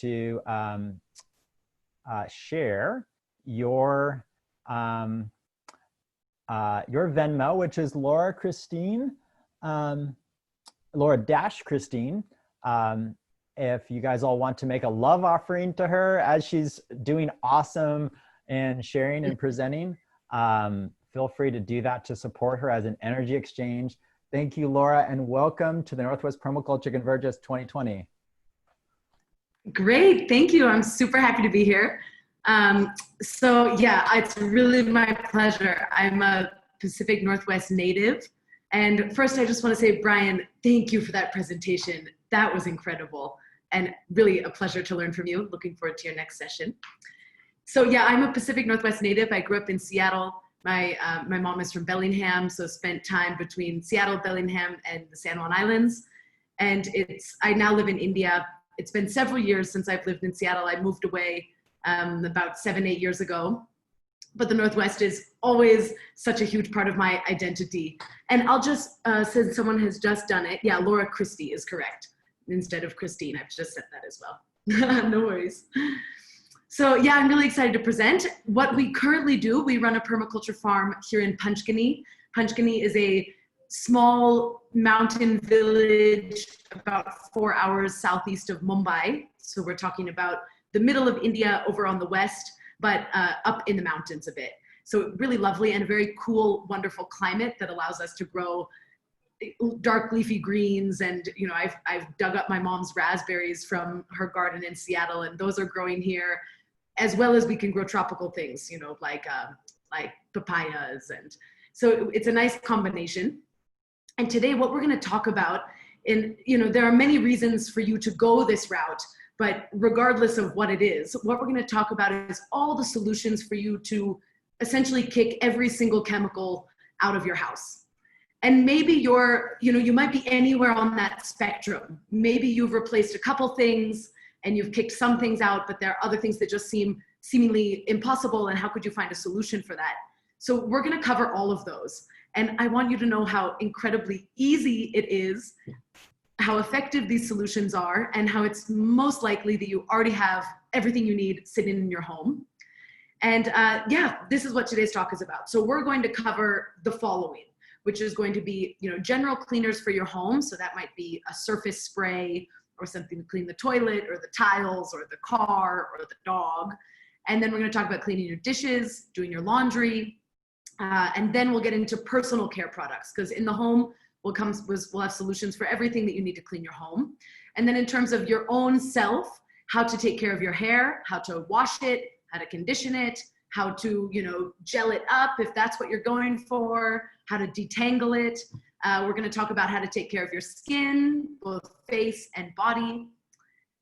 to share your Venmo, which is Laura Christine, Laura-Christine. If you guys all want to make a love offering to her as she's doing awesome and sharing and presenting, feel free to do that to support her as an energy exchange. Thank you, Laura, and welcome to the Northwest Permaculture Convergence 2020. Great, thank you. I'm super happy to be here. So yeah, it's really my pleasure. I'm a Pacific Northwest native. And first, I just want to say, Brian, thank you for that presentation. That was incredible and really a pleasure to learn from you. Looking forward to your next session. So yeah, I'm a Pacific Northwest native. I grew up in Seattle. My mom is from Bellingham, so spent time between Seattle, Bellingham, and the San Juan Islands. And I now live in India. It's been several years since I've lived in Seattle. I moved away about 7-8 years ago. But the Northwest is always such a huge part of my identity. And I'll just, since someone has just done it, yeah, Laura Christie is correct. Instead of Christine, I've just said that as well. No worries. So yeah, I'm really excited to present. What we currently do, we run a permaculture farm here in Panchgani. Panchgani is a small mountain village about 4 hours southeast of Mumbai. So we're talking about the middle of India over on the west, but up in the mountains a bit. So really lovely and a very cool, wonderful climate that allows us to grow dark leafy greens. And you know, I've dug up my mom's raspberries from her garden in Seattle, and those are growing here, as well as we can grow tropical things, you know, like papayas. And so it's a nice combination. And today what we're going to talk about, you know, there are many reasons for you to go this route, but regardless of what it is, what we're going to talk about is all the solutions for you to essentially kick every single chemical out of your house. And maybe you might be anywhere on that spectrum. Maybe you've replaced a couple things and you've kicked some things out, but there are other things that just seem seemingly impossible. And how could you find a solution for that? So we're going to cover all of those. And I want you to know how incredibly easy it is, how effective these solutions are, and how it's most likely that you already have everything you need sitting in your home. And yeah, this is what today's talk is about. So we're going to cover the following, which is going to be, you know, general cleaners for your home. So that might be a surface spray or something to clean the toilet or the tiles or the car or the dog. And then we're going to talk about cleaning your dishes, doing your laundry. And then we'll get into personal care products, because in the home, we'll have solutions for everything that you need to clean your home. And then in terms of your own self, how to take care of your hair, how to wash it, how to condition it, how to, you know, gel it up if that's what you're going for, how to detangle it. We're going to talk about how to take care of your skin, both face and body.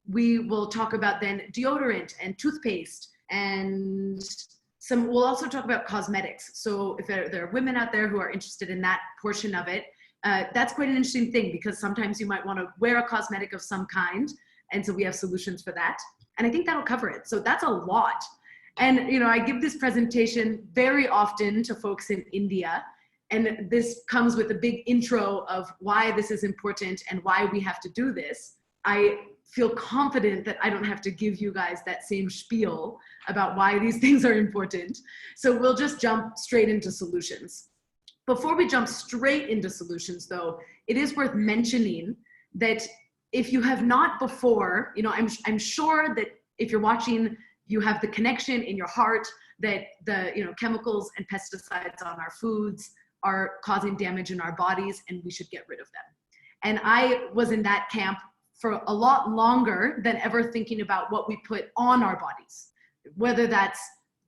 We will talk about then deodorant and toothpaste, and we'll also talk about cosmetics. So if there are women out there who are interested in that portion of it, that's quite an interesting thing, because sometimes you might want to wear a cosmetic of some kind. And so we have solutions for that. And I think that'll cover it. So that's a lot. And, you know, I give this presentation very often to folks in India. And this comes with a big intro of why this is important and why we have to do this. I feel confident that I don't have to give you guys that same spiel about why these things are important. So we'll just jump straight into solutions. Before we jump straight into solutions, though, it is worth mentioning that if you have not before, you know, I'm sure that if you're watching, you have the connection in your heart that the, you know, chemicals and pesticides on our foods are causing damage in our bodies and we should get rid of them. And I was in that camp for a lot longer than ever thinking about what we put on our bodies, whether that's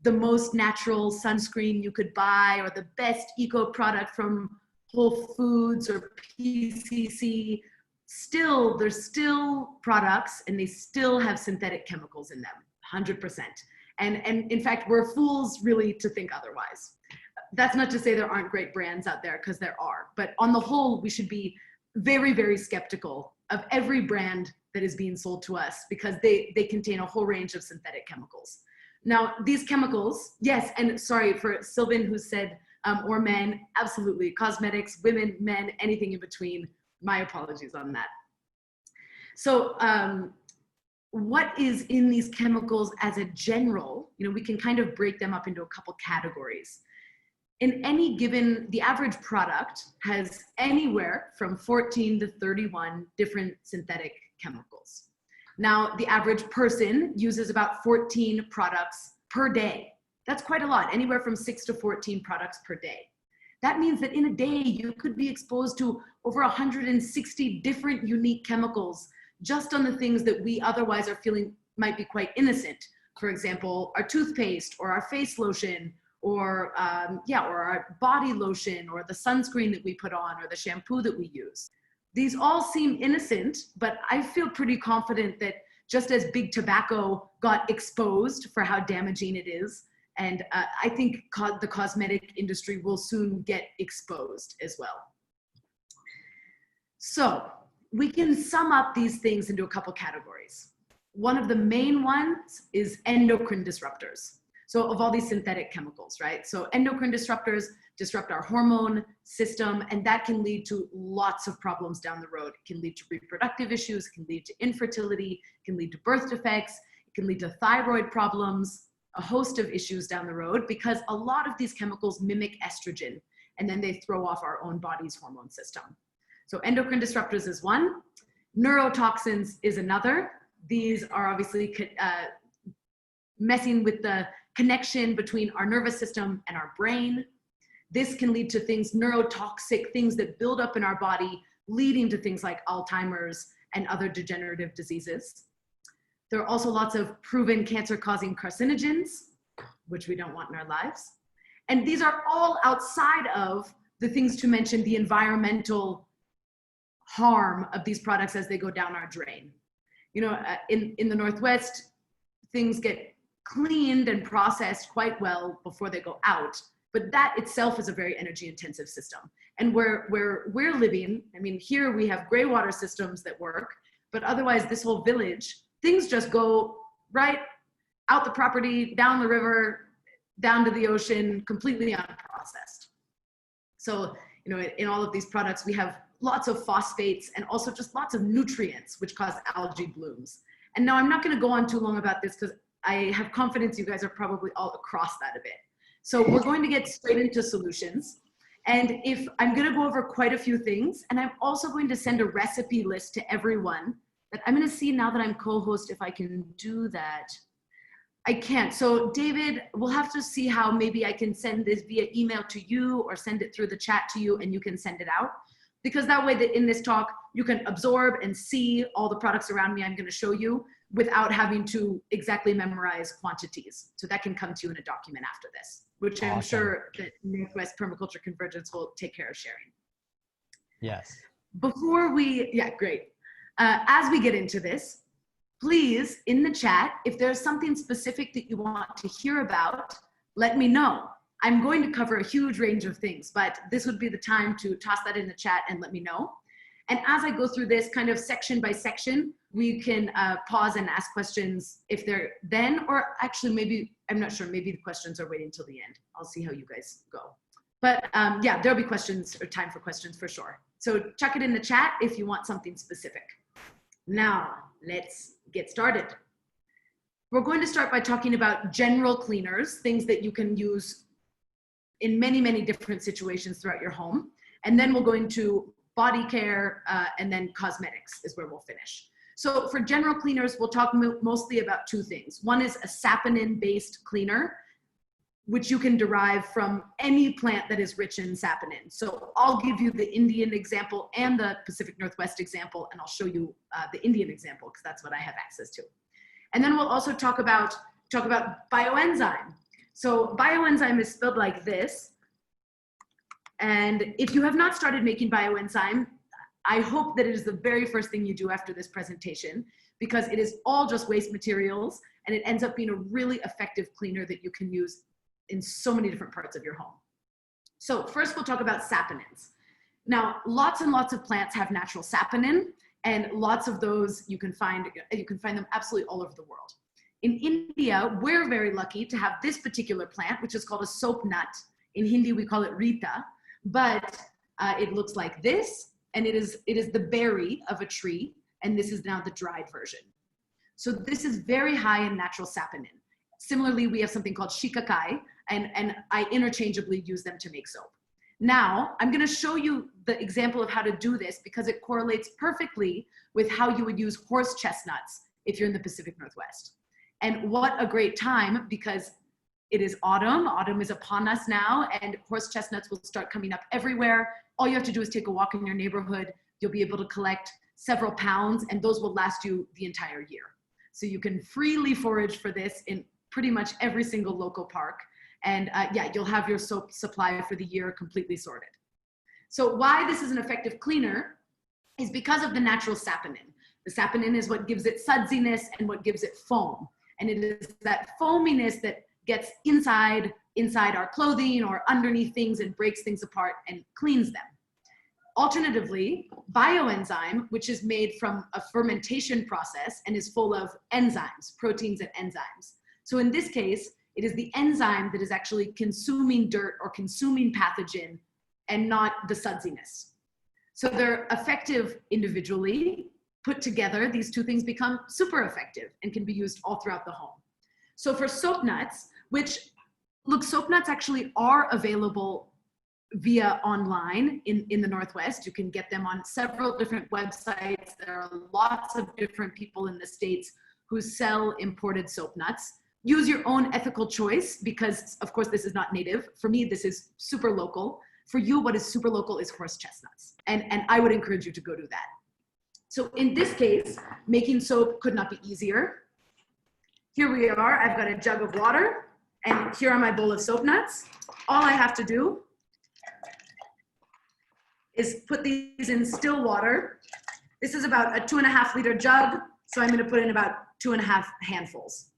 the most natural sunscreen you could buy or the best eco product from Whole Foods or PCC. Still, there's still products and they still have synthetic chemicals in them, 100%. And in fact, we're fools really to think otherwise. That's not to say there aren't great brands out there, because there are. But on the whole, we should be very, very skeptical of every brand that is being sold to us, because they contain a whole range of synthetic chemicals. Now, these chemicals, yes, and sorry for Sylvan who said, or men, absolutely, cosmetics, women, men, anything in between. My apologies on that. So what is in these chemicals as a general, we can kind of break them up into a couple categories. In any given, the average product has anywhere from 14 to 31 different synthetic chemicals. Now, the average person uses about 14 products per day. That's quite a lot, anywhere from 6 to 14 products per day. That means that in a day, you could be exposed to over 160 different unique chemicals just on the things that we otherwise are feeling might be quite innocent. For example, our toothpaste or our face lotion, or our body lotion, or the sunscreen that we put on, or the shampoo that we use. These all seem innocent, but I feel pretty confident that just as big tobacco got exposed for how damaging it is, and I think the cosmetic industry will soon get exposed as well. So we can sum up these things into a couple categories. One of the main ones is endocrine disruptors. So of all these synthetic chemicals, right? So endocrine disruptors disrupt our hormone system, and that can lead to lots of problems down the road. It can lead to reproductive issues, it can lead to infertility, it can lead to birth defects, it can lead to thyroid problems, a host of issues down the road, because a lot of these chemicals mimic estrogen, and then they throw off our own body's hormone system. So endocrine disruptors is one. Neurotoxins is another. These are obviously messing with the connection between our nervous system and our brain. This can lead to things, neurotoxic things that build up in our body, leading to things like Alzheimer's and other degenerative diseases. There are also lots of proven cancer-causing carcinogens, which we don't want in our lives. And these are all outside of the things to mention the environmental harm of these products as they go down our drain. In the Northwest, things get cleaned and processed quite well before they go out, but that itself is a very energy intensive system. And where we're living, here we have greywater systems that work, but otherwise this whole village, things just go right out the property, down the river, down to the ocean, completely unprocessed. So, in all of these products, we have lots of phosphates and also just lots of nutrients, which cause algae blooms. And now I'm not going to go on too long about this because I have confidence you guys are probably all across that a bit. So we're going to get straight into solutions. And if I'm going to go over quite a few things, and I'm also going to send a recipe list to everyone that I'm going to see now that I'm co-host if I can do that. I can't. So David, we'll have to see how maybe I can send this via email to you or send it through the chat to you and you can send it out. Because that way that in this talk, you can absorb and see all the products around me I'm going to show you without having to exactly memorize quantities. So that can come to you in a document after this, which I'm sure that Northwest Permaculture Convergence will take care of sharing. Yes. Great. As we get into this, please, in the chat, if there's something specific that you want to hear about, let me know. I'm going to cover a huge range of things, but this would be the time to toss that in the chat and let me know. And as I go through this kind of section by section, we can pause and ask questions if they're then, or actually maybe, I'm not sure, maybe the questions are waiting till the end. I'll see how you guys go. But yeah, there'll be questions or time for questions for sure. So chuck it in the chat if you want something specific. Now, let's get started. We're going to start by talking about general cleaners, things that you can use in many, many different situations throughout your home. And then we'll go into body care and then cosmetics is where we'll finish. So for general cleaners, we'll talk mostly about two things. One is a saponin-based cleaner, which you can derive from any plant that is rich in saponin. So I'll give you the Indian example and the Pacific Northwest example, and I'll show you the Indian example because that's what I have access to. And then we'll also talk about bioenzyme. So bioenzyme is spelled like this. And if you have not started making bioenzyme, I hope that it is the very first thing you do after this presentation, because it is all just waste materials and it ends up being a really effective cleaner that you can use in so many different parts of your home. So first we'll talk about saponins. Now, lots and lots of plants have natural saponin, and lots of those you can find them absolutely all over the world. In India, we're very lucky to have this particular plant, which is called a soap nut. In Hindi, we call it Rita, but it looks like this, and it is the berry of a tree, and this is now the dried version. So this is very high in natural saponin. Similarly, we have something called shikakai, and I interchangeably use them to make soap. Now, I'm gonna show you the example of how to do this because it correlates perfectly with how you would use horse chestnuts if you're in the Pacific Northwest. And what a great time, because it is autumn. Autumn is upon us now, and horse chestnuts will start coming up everywhere. All you have to do is take a walk in your neighborhood. You'll be able to collect several pounds, and those will last you the entire year. So you can freely forage for this in pretty much every single local park. And yeah, you'll have your soap supply for the year completely sorted. So why this is an effective cleaner is because of the natural saponin. The saponin is what gives it sudsiness and what gives it foam. And it is that foaminess that gets inside our clothing or underneath things and breaks things apart and cleans them. Alternatively, bioenzyme, which is made from a fermentation process and is full of enzymes, proteins and enzymes. So in this case, it is the enzyme that is actually consuming dirt or consuming pathogen and not the sudsiness. So they're effective individually. Put together, these two things become super effective and can be used all throughout the home. So for soap nuts, which, look, soap nuts actually are available via online in the Northwest. You can get them on several different websites. There are lots of different people in the States who sell imported soap nuts. Use your own ethical choice because, of course, this is not native. For me, this is super local. For you, what is super local is horse chestnuts. And I would encourage you to go do that. So in this case, making soap could not be easier. Here we are. I've got a jug of water, and here are my bowl of soap nuts. All I have to do is put these in still water. This is about a 2.5 liter jug, so I'm gonna put in about 2.5 handfuls.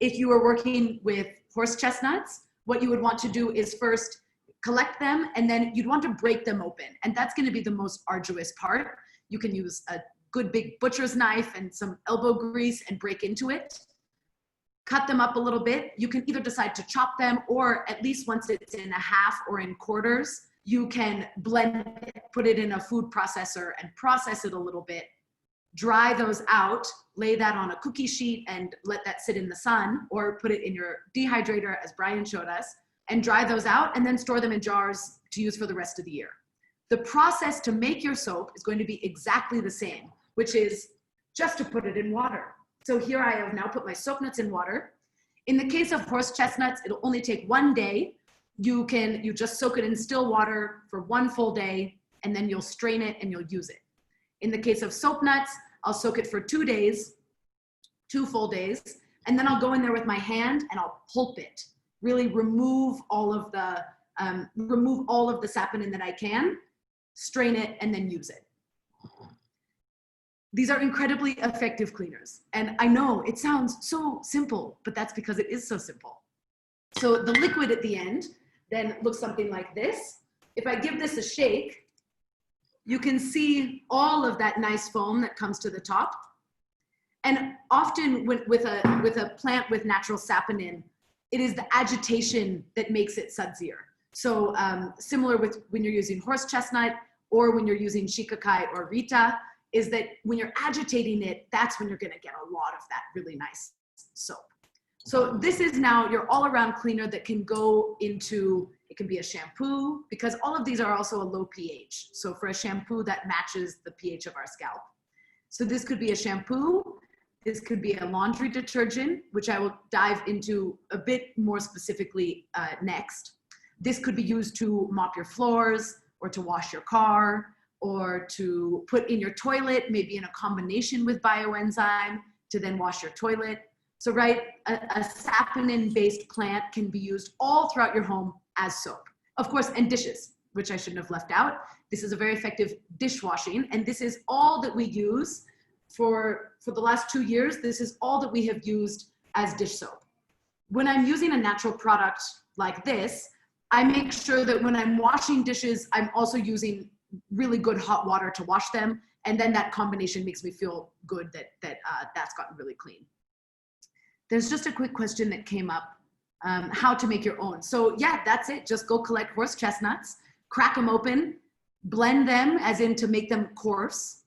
If you are working with horse chestnuts, what you would want to do is first collect them, and then you'd want to break them open. And that's gonna be the most arduous part. You can use a good big butcher's knife and some elbow grease and break into it. Cut them up a little bit. You can either decide to chop them, or at least once it's in a half or in quarters, you can blend it, put it in a food processor and process it a little bit. Dry those out, lay that on a cookie sheet and let that sit in the sun, or put it in your dehydrator as Brian showed us, and dry those out and then store them in jars to use for the rest of the year. The process to make your soap is going to be exactly the same, which is just to put it in water. So here I have now put my soap nuts in water. In the case of horse chestnuts, it'll only take 1 day. You just soak it in still water for 1 full day, and then you'll strain it and you'll use it. In the case of soap nuts, I'll soak it for 2 days, 2 full days, and then I'll go in there with my hand and I'll pulp it. Really remove all of the saponin that I can, strain it, and then use it. These are incredibly effective cleaners. And I know it sounds so simple, but that's because it is so simple. So the liquid at the end then looks something like this. If I give this a shake, you can see all of that nice foam that comes to the top. And often with a plant with natural saponin, it is the agitation that makes it sudsier. So similar with when you're using horse chestnut or when you're using shikakai or rita, is that when you're agitating it, that's when you're gonna get a lot of that really nice soap. So this is now your all-around cleaner that can go into, it can be a shampoo, because all of these are also a low pH. So for a shampoo that matches the pH of our scalp. So this could be a shampoo, this could be a laundry detergent, which I will dive into a bit more specifically next. This could be used to mop your floors or to wash your car, or to put in your toilet, maybe in a combination with bioenzyme to then wash your toilet. So right, a saponin-based plant can be used all throughout your home as soap. Of course, and dishes, which I shouldn't have left out. This is a very effective dishwashing, and this is all that we use for the last 2 years. This is all that we have used as dish soap. When I'm using a natural product like this, I make sure that when I'm washing dishes, I'm also using really good hot water to wash them. And then that combination makes me feel good that that's gotten really clean. There's just a quick question that came up, how to make your own. So yeah, that's it. Just go collect horse chestnuts, crack them open, blend them as in to make them coarse,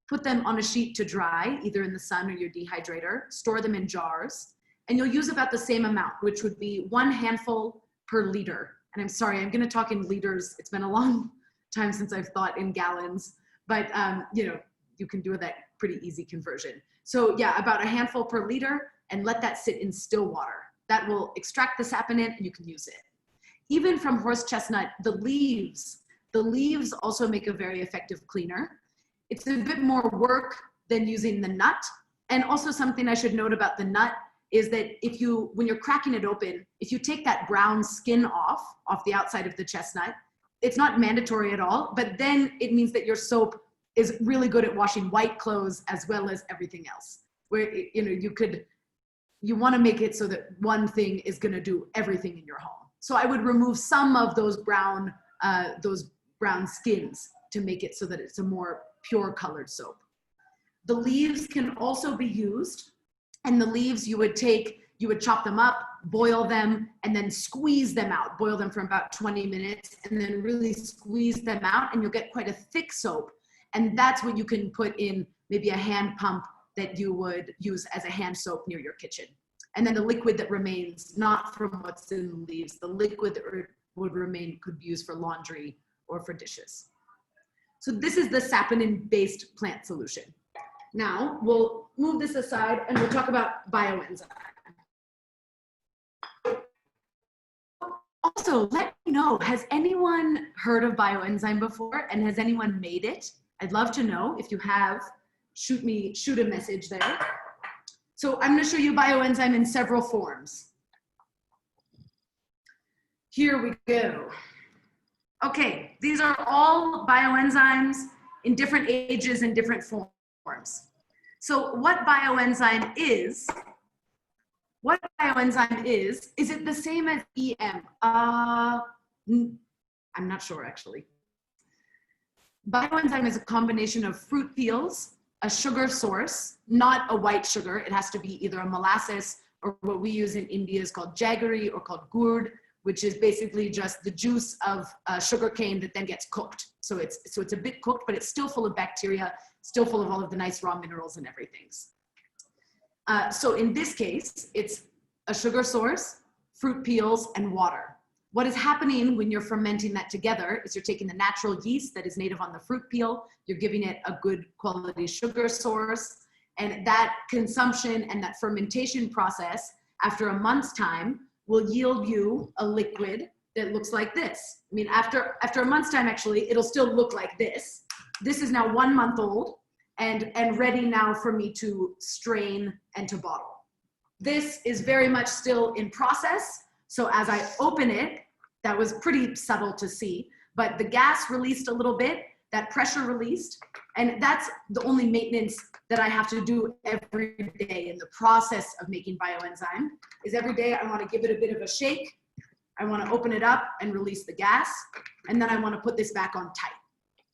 put them on a sheet to dry, either in the sun or your dehydrator, store them in jars, and you'll use about the same amount, which would be 1 handful per liter. And I'm sorry, I'm gonna talk in liters. It's been a long time since I've thought in gallons, but you know, you can do that pretty easy conversion. So yeah, about a handful per liter, and let that sit in still water. That will extract the saponin and you can use it. Even from horse chestnut, the leaves also make a very effective cleaner. It's a bit more work than using the nut. And also something I should note about the nut is that when you're cracking it open, if you take that brown skin off the outside of the chestnut, it's not mandatory at all, but then it means that your soap is really good at washing white clothes as well as everything else. Where, you know, you want to make it so that one thing is going to do everything in your home. So I would remove some of those brown skins to make it so that it's a more pure colored soap. The leaves can also be used, and the leaves you would chop them up, boil them, and then squeeze them out. Boil them for about 20 minutes, and then really squeeze them out, and you'll get quite a thick soap. And that's what you can put in maybe a hand pump that you would use as a hand soap near your kitchen. And then the liquid that remains, not from what's in the leaves, the liquid that would remain could be used for laundry or for dishes. So this is the saponin-based plant solution. Now we'll move this aside and we'll talk about bioenzyme. Also, let me know, has anyone heard of bioenzyme before, and has anyone made it? I'd love to know. If you have, shoot a message there. So I'm going to show you bioenzyme in several forms. Here we go. Okay, these are all bioenzymes in different ages and different forms. So what bioenzyme is it the same as EM? I'm not sure actually. Bioenzyme is a combination of fruit peels, a sugar source, not a white sugar. It has to be either a molasses or what we use in India is called jaggery or called gourd, which is basically just the juice of sugar cane that then gets cooked. So it's a bit cooked, but it's still full of bacteria, still full of all of the nice raw minerals and everything. So in this case, it's a sugar source, fruit peels, and water. What is happening when you're fermenting that together is you're taking the natural yeast that is native on the fruit peel, you're giving it a good quality sugar source, and that consumption and that fermentation process after a month's time will yield you a liquid that looks like this. I mean, after a month's time, actually, it'll still look like this. This is now 1 month old and ready now for me to strain and to bottle. This is very much still in process. So as I open it, that was pretty subtle to see, but the gas released a little bit, that pressure released, and that's the only maintenance that I have to do every day in the process of making bioenzyme, is every day I want to give it a bit of a shake, I want to open it up and release the gas, and then I want to put this back on tight.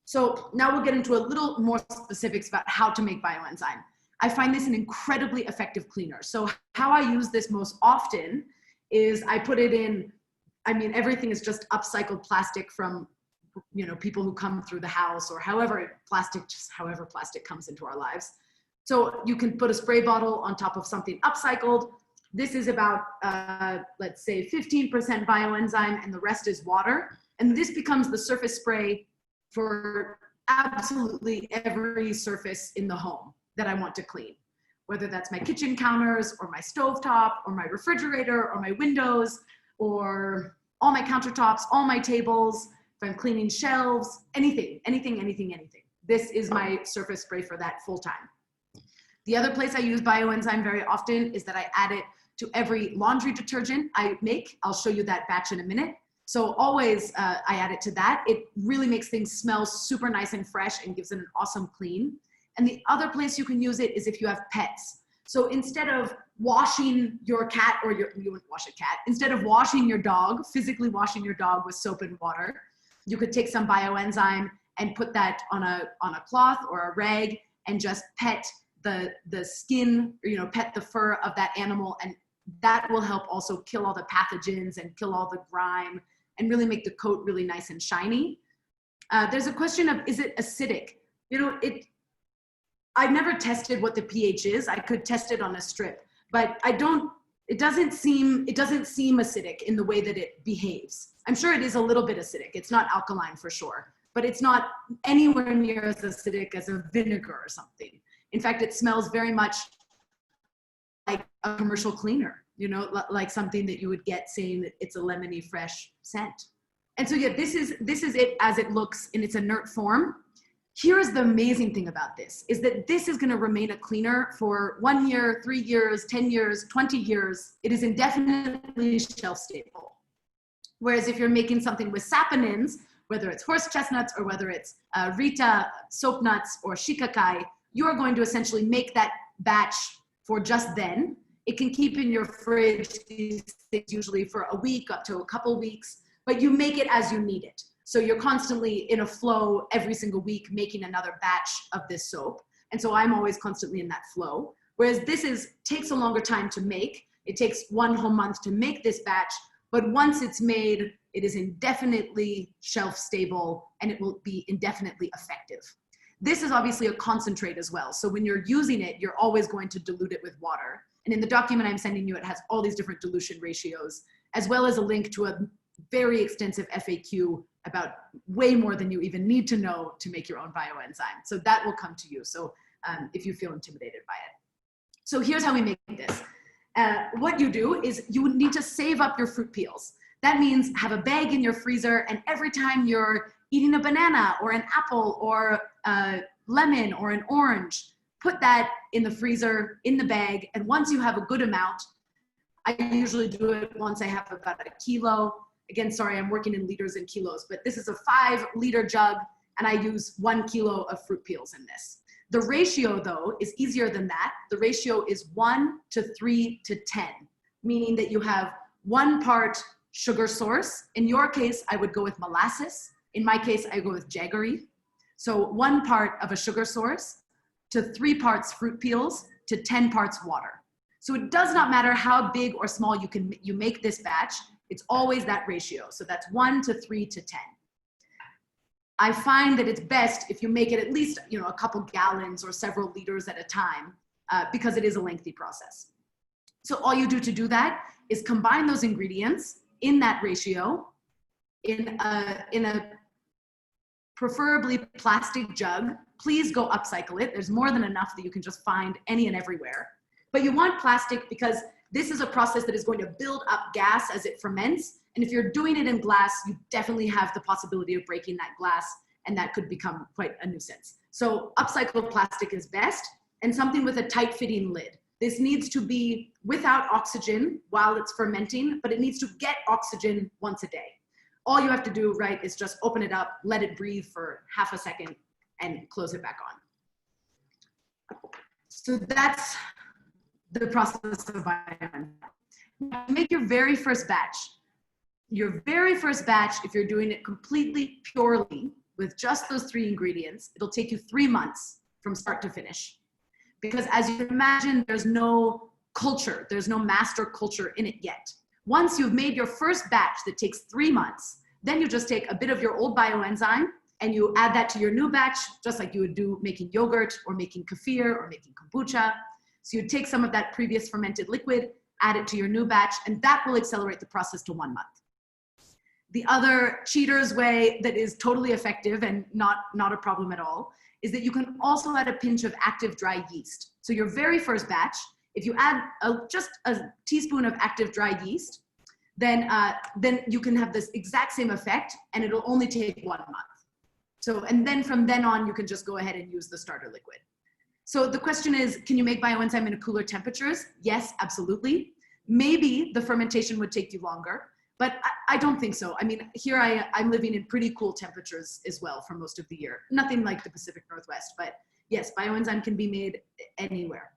So now we'll get into a little more specifics about how to make bioenzyme. I find this an incredibly effective cleaner. So how I use this most often is I put it in, I mean, everything is just upcycled plastic from, you know, people who come through the house or however plastic comes into our lives. So you can put a spray bottle on top of something upcycled. This is about, let's say 15% bioenzyme and the rest is water. And this becomes the surface spray for absolutely every surface in the home that I want to clean, whether that's my kitchen counters or my stovetop or my refrigerator or my windows or all my countertops, all my tables, if I'm cleaning shelves, anything. This is my surface spray for that full time. The other place I use bioenzyme very often is that I add it to every laundry detergent I make. I'll show you that batch in a minute. So always I add it to that. It really makes things smell super nice and fresh and gives it an awesome clean. And the other place you can use it is if you have pets. So instead of washing your cat or you wouldn't wash a cat, instead of washing your dog, physically washing your dog with soap and water, you could take some bioenzyme and put that on a cloth or a rag and just pet the skin, or, you know, pet the fur of that animal. And that will help also kill all the pathogens and kill all the grime and really make the coat really nice and shiny. There's a question of, is it acidic? You know, I've never tested what the pH is. I could test it on a strip, but it doesn't seem acidic in the way that it behaves. I'm sure it is a little bit acidic. It's not alkaline for sure, but it's not anywhere near as acidic as a vinegar or something. In fact, it smells very much like a commercial cleaner, you know, like something that you would get saying that it's a lemony fresh scent. And so yeah, this is it as it looks in its inert form. Here's the amazing thing about this, is that this is going to remain a cleaner for 1 year, 3 years, 10 years, 20 years. It is indefinitely shelf stable. Whereas if you're making something with saponins, whether it's horse chestnuts or whether it's Rita, soap nuts, or shikakai, you are going to essentially make that batch for just then. It can keep in your fridge, these things usually for a week up to a couple weeks, but you make it as you need it. So you're constantly in a flow every single week making another batch of this soap. And so I'm always constantly in that flow. Whereas this takes a longer time to make. It takes 1 whole month to make this batch, but once it's made, it is indefinitely shelf stable and it will be indefinitely effective. This is obviously a concentrate as well. So when you're using it, you're always going to dilute it with water. And in the document I'm sending you, it has all these different dilution ratios, as well as a link to a very extensive FAQ about way more than you even need to know to make your own bioenzyme. So that will come to you. So if you feel intimidated by it. So here's how we make this. What you do is you need to save up your fruit peels. That means have a bag in your freezer, and every time you're eating a banana or an apple or a lemon or an orange, put that in the freezer, in the bag. And once you have a good amount, I usually do it once I have about 1 kilo. Again, sorry, I'm working in liters and kilos, but this is a 5-liter jug, and I use 1 kilo of fruit peels in this. The ratio, though, is easier than that. The ratio is 1 to 3 to 10, meaning that you have 1 part sugar source. In your case, I would go with molasses. In my case, I go with jaggery. So 1 part of a sugar source to 3 parts fruit peels to 10 parts water. So it does not matter how big or small you make this batch. It's always that ratio. So that's 1 to 3 to 10. I find that it's best if you make it at least, you know, a couple gallons or several liters at a time, because it is a lengthy process. So all you do to do that is combine those ingredients in that ratio in a preferably plastic jug. Please go upcycle it. There's more than enough that you can just find any and everywhere. But you want plastic because this is a process that is going to build up gas as it ferments. And if you're doing it in glass, you definitely have the possibility of breaking that glass, and that could become quite a nuisance. So upcycled plastic is best, and something with a tight fitting lid. This needs to be without oxygen while it's fermenting, but it needs to get oxygen once a day. All you have to do, right, is just open it up, let it breathe for half a second, and close it back on. So that's the process of bioenzyme. Make your very first batch. Your very first batch, if you're doing it completely purely with just those 3 ingredients, it'll take you 3 months from start to finish. Because as you can imagine, there's no culture, there's no master culture in it yet. Once you've made your first batch that takes 3 months, then you just take a bit of your old bioenzyme and you add that to your new batch, just like you would do making yogurt or making kefir or making kombucha. So you take some of that previous fermented liquid, add it to your new batch, and that will accelerate the process to 1 month. The other cheater's way that is totally effective and not a problem at all is that you can also add a pinch of active dry yeast. So your very first batch, if you add just a teaspoon of active dry yeast, then you can have this exact same effect, and it'll only take 1 month. So, and then from then on, you can just go ahead and use the starter liquid. So the question is, can you make bioenzyme in cooler temperatures? Yes, absolutely. Maybe the fermentation would take you longer, but I don't think so. I mean, here I'm living in pretty cool temperatures as well for most of the year. Nothing like the Pacific Northwest, but yes, bioenzyme can be made anywhere.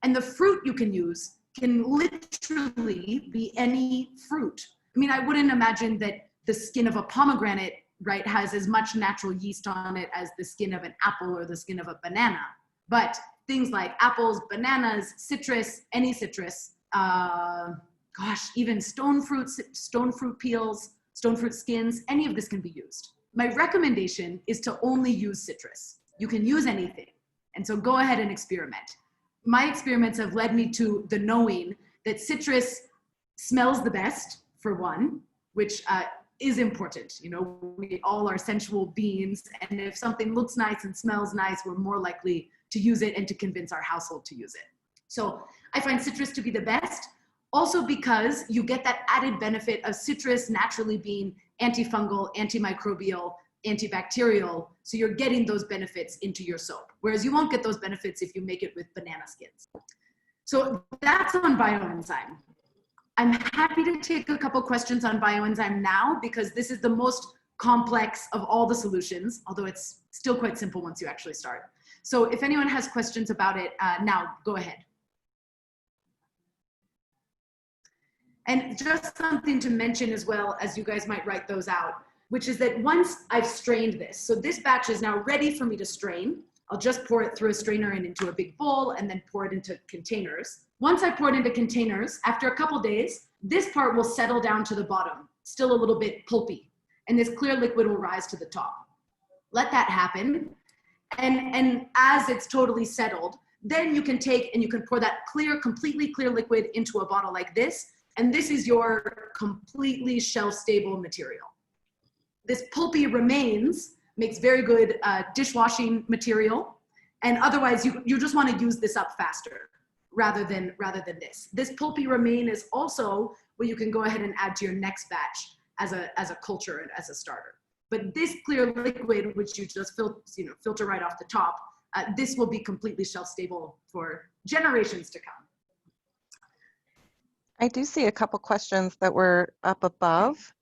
And the fruit you can use can literally be any fruit. I mean, I wouldn't imagine that the skin of a pomegranate, right, has as much natural yeast on it as the skin of an apple or the skin of a banana. But things like apples, bananas, citrus, any citrus, gosh, even stone fruit peels, stone fruit skins, any of this can be used. My recommendation is to only use citrus. You can use anything. And so go ahead and experiment. My experiments have led me to the knowing that citrus smells the best, for one, which is important. You know, we all are sensual beings, and if something looks nice and smells nice, we're more likely to use it and to convince our household to use it. So I find citrus to be the best, also because you get that added benefit of citrus naturally being antifungal, antimicrobial, antibacterial, so you're getting those benefits into your soap, whereas you won't get those benefits if you make it with banana skins. So that's on bioenzyme. I'm happy to take a couple questions on bioenzyme now, because this is the most complex of all the solutions, although it's still quite simple once you actually start. So if anyone has questions about it, now go ahead. And just something to mention as well, as you guys might write those out, which is that once I've strained this, so this batch is now ready for me to strain. I'll just pour it through a strainer and into a big bowl and then pour it into containers. Once I pour it into containers, after a couple days, this part will settle down to the bottom, still a little bit pulpy, and this clear liquid will rise to the top. Let that happen. And as it's totally settled, then you can take and you can pour that clear, completely clear liquid into a bottle like this, and this is your completely shelf-stable material. This pulpy remains makes very good dishwashing material, and otherwise you just want to use this up faster rather than this. This pulpy remain is also what you can go ahead and add to your next batch as a culture and as a starter. But this clear liquid, which you just filter right off the top, this will be completely shelf stable for generations to come. I do see a couple questions that were up above.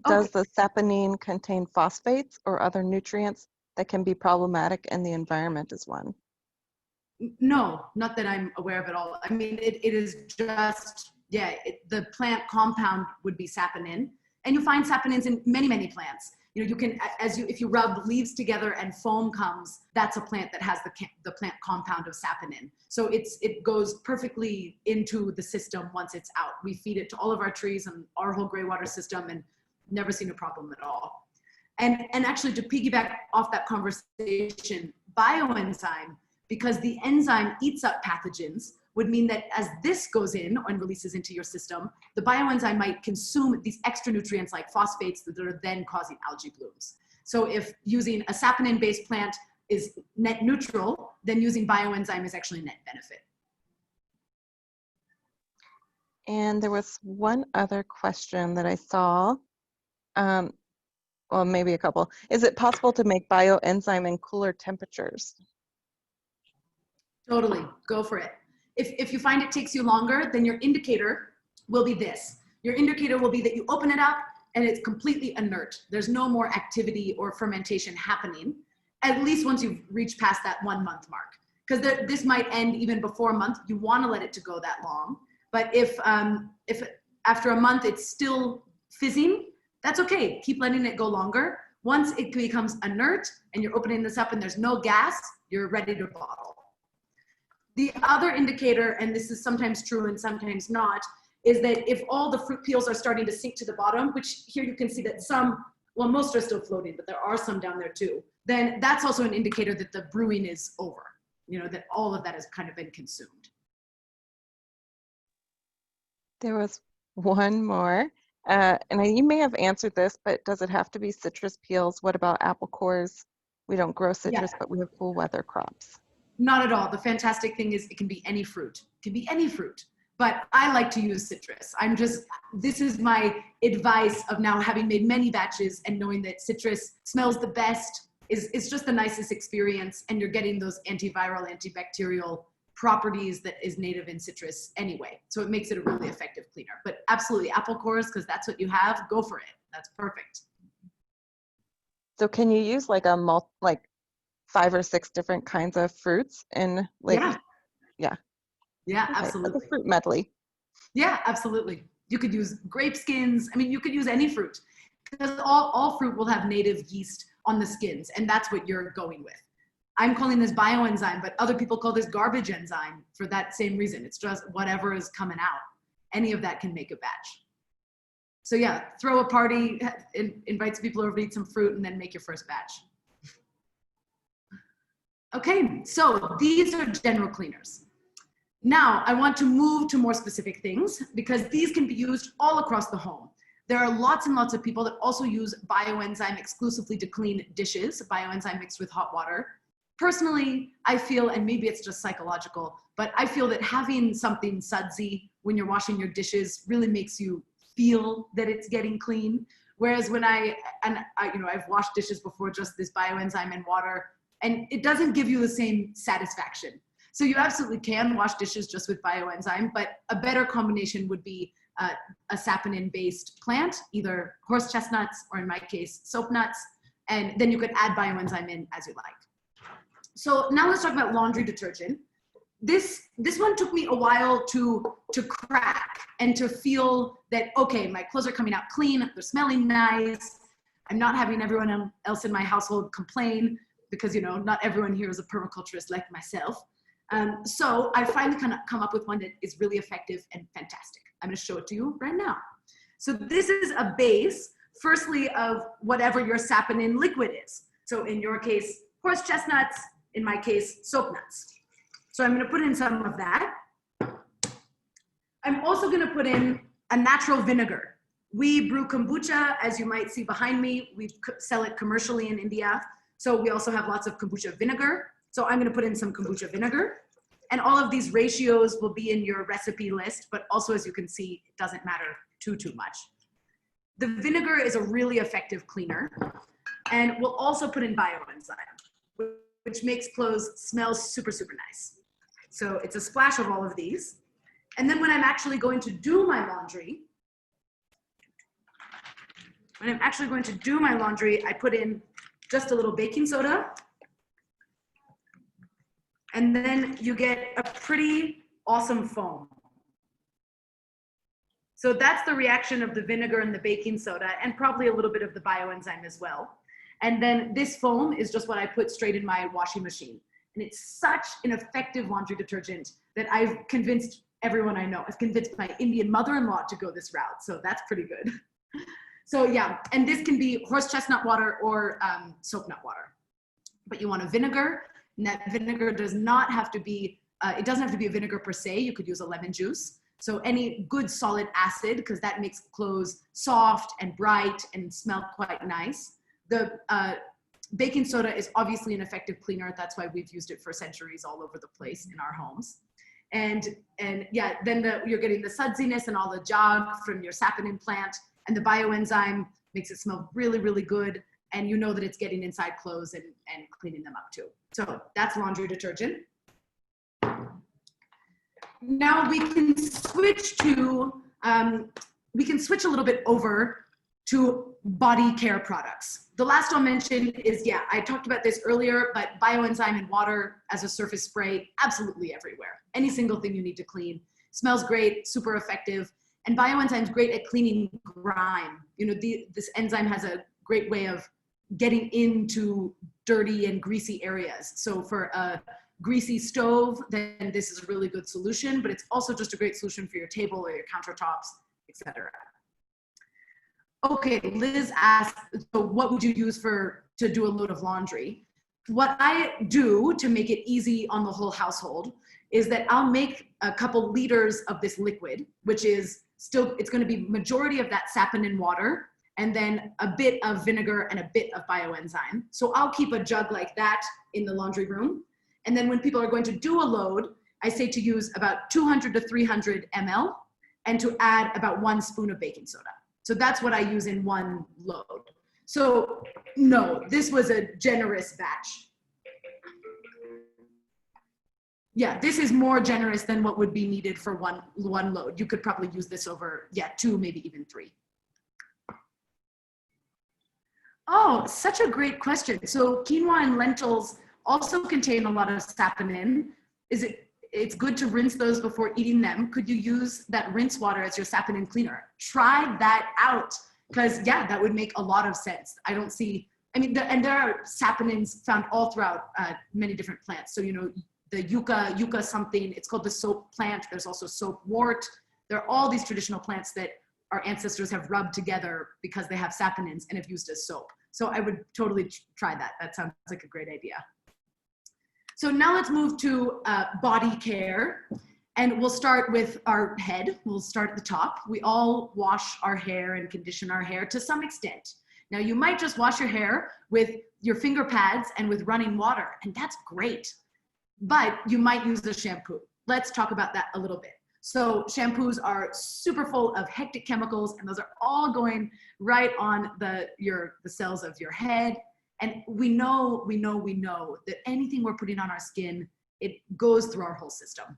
Does the saponin contain phosphates or other nutrients that can be problematic in the environment is one? No, not that I'm aware of at all. I mean, it is just, yeah, the plant compound would be saponin, and you find saponins in many, many plants. You know, you can, if you rub leaves together and foam comes, that's a plant that has the plant compound of saponin. So it goes perfectly into the system once it's out. We feed it to all of our trees and our whole greywater system, and never seen a problem at all. And actually, to piggyback off that conversation, bioenzyme, because the enzyme eats up pathogens, would mean that as this goes in and releases into your system, the bioenzyme might consume these extra nutrients like phosphates that are then causing algae blooms. So if using a saponin-based plant is net neutral, then using bioenzyme is actually a net benefit. And there was one other question that I saw. Well, maybe a couple. Is it possible to make bioenzyme in cooler temperatures? Totally, go for it. If you find it takes you longer, then your indicator will be this. Your indicator will be that you open it up and it's completely inert. There's no more activity or fermentation happening, at least once you've reached past that 1 month mark. Because this might end even before a month. You want to let it to go that long. But if after a month it's still fizzing, that's okay. Keep letting it go longer. Once it becomes inert and you're opening this up and there's no gas, you're ready to bottle. The other indicator, and this is sometimes true and sometimes not, is that if all the fruit peels are starting to sink to the bottom, which here you can see that some, well, most are still floating, but there are some down there too, then that's also an indicator that the brewing is over, you know, that all of that has kind of been consumed. There was one more, and you may have answered this, but does it have to be citrus peels? What about apple cores? We don't grow citrus, but we have cool weather crops. Not at all. The fantastic thing is it can be any fruit. It can be any fruit. But I like to use citrus. This is my advice of now having made many batches and knowing that citrus smells the best, is just the nicest experience, and you're getting those antiviral, antibacterial properties that is native in citrus anyway. So it makes it a really effective cleaner. But absolutely, apple cores, because that's what you have, go for it. That's perfect. So can you use like 5 or 6 different kinds of fruits and yeah, okay. Absolutely. Like a fruit medley. Yeah, absolutely. You could use grape skins. I mean, you could use any fruit, because all fruit will have native yeast on the skins, and that's what you're going with. I'm calling this bioenzyme, but other people call this garbage enzyme for that same reason. It's just whatever is coming out. Any of that can make a batch. So yeah, throw a party, invite some people over to eat some fruit, and then make your first batch. Okay, so these are general cleaners. Now I want to move to more specific things because these can be used all across the home. There are lots and lots of people that also use bioenzyme exclusively to clean dishes, bioenzyme mixed with hot water. Personally, I feel, and maybe it's just psychological, but I feel that having something sudsy when you're washing your dishes really makes you feel that it's getting clean. Whereas when I've washed dishes before, just this bioenzyme and water, and it doesn't give you the same satisfaction. So you absolutely can wash dishes just with bioenzyme, but a better combination would be a saponin-based plant, either horse chestnuts or in my case, soap nuts, and then you could add bioenzyme in as you like. So now let's talk about laundry detergent. This one took me a while to crack and to feel that, okay, my clothes are coming out clean, they're smelling nice, I'm not having everyone else in my household complain because, you know, not everyone here is a permaculturist like myself. So I finally kind of come up with one that is really effective and fantastic. I'm gonna show it to you right now. So this is a base, firstly, of whatever your saponin liquid is. So in your case, horse chestnuts, in my case, soap nuts. So I'm gonna put in some of that. I'm also gonna put in a natural vinegar. We brew kombucha, as you might see behind me. We sell it commercially in India. So we also have lots of kombucha vinegar. So I'm gonna put in some kombucha vinegar. And all of these ratios will be in your recipe list, but also as you can see, it doesn't matter too much. The vinegar is a really effective cleaner. And we'll also put in bioenzyme, which makes clothes smell super, super nice. So it's a splash of all of these. And then when I'm actually going to do my laundry, I put in just a little baking soda. And then you get a pretty awesome foam. So that's the reaction of the vinegar and the baking soda, and probably a little bit of the bioenzyme as well. And then this foam is just what I put straight in my washing machine. And it's such an effective laundry detergent that I've convinced everyone I know. I've convinced my Indian mother-in-law to go this route. So that's pretty good. So yeah, and this can be horse chestnut water or soap nut water. But you want a vinegar. And that vinegar does not have to be, it doesn't have to be a vinegar per se. You could use a lemon juice. So any good solid acid, because that makes clothes soft and bright and smell quite nice. The baking soda is obviously an effective cleaner. That's why we've used it for centuries all over the place in our homes. And yeah, then you're getting the sudsiness and all the jog from your saponin plant, and the bioenzyme makes it smell really, really good. And you know that it's getting inside clothes and cleaning them up too. So that's laundry detergent. Now we can switch to, we can switch a little bit over to body care products. The last I'll mention is, yeah, I talked about this earlier, but bioenzyme and water as a surface spray, absolutely everywhere. Any single thing you need to clean. Smells great, super effective. And bioenzyme is great at cleaning grime. You know, this enzyme has a great way of getting into dirty and greasy areas. So for a greasy stove, then this is a really good solution, but it's also just a great solution for your table or your countertops, etc. Okay, Liz asked, so what would you use to do a load of laundry? What I do to make it easy on the whole household is that I'll make a couple liters of this liquid, which is still, it's gonna be majority of that saponin water, and then a bit of vinegar and a bit of bioenzyme. So I'll keep a jug like that in the laundry room. And then when people are going to do a load, I say to use about 200 to 300 ml and to add about 1 spoon of baking soda. So that's what I use in one load. So no, this was a generous batch. Yeah, this is more generous than what would be needed for one load. You could probably use this over, yeah, 2, maybe even 3. Oh, such a great question. So quinoa and lentils also contain a lot of saponin. It's good to rinse those before eating them. Could you use that rinse water as your saponin cleaner? Try that out, because yeah, that would make a lot of sense. I don't see, I mean, and there are saponins found all throughout many different plants. So, you know, the yucca something, it's called the soap plant. There's also soap wort. There are all these traditional plants that our ancestors have rubbed together because they have saponins and have used as soap. So I would totally try that. That sounds like a great idea. So now let's move to body care. And we'll start with our head. We'll start at the top. We all wash our hair and condition our hair to some extent. Now you might just wash your hair with your finger pads and with running water, and that's great. But you might use a shampoo. Let's talk about that a little bit. So shampoos are super full of hectic chemicals, and those are all going right on the cells of your head. And we know that anything we're putting on our skin, it goes through our whole system.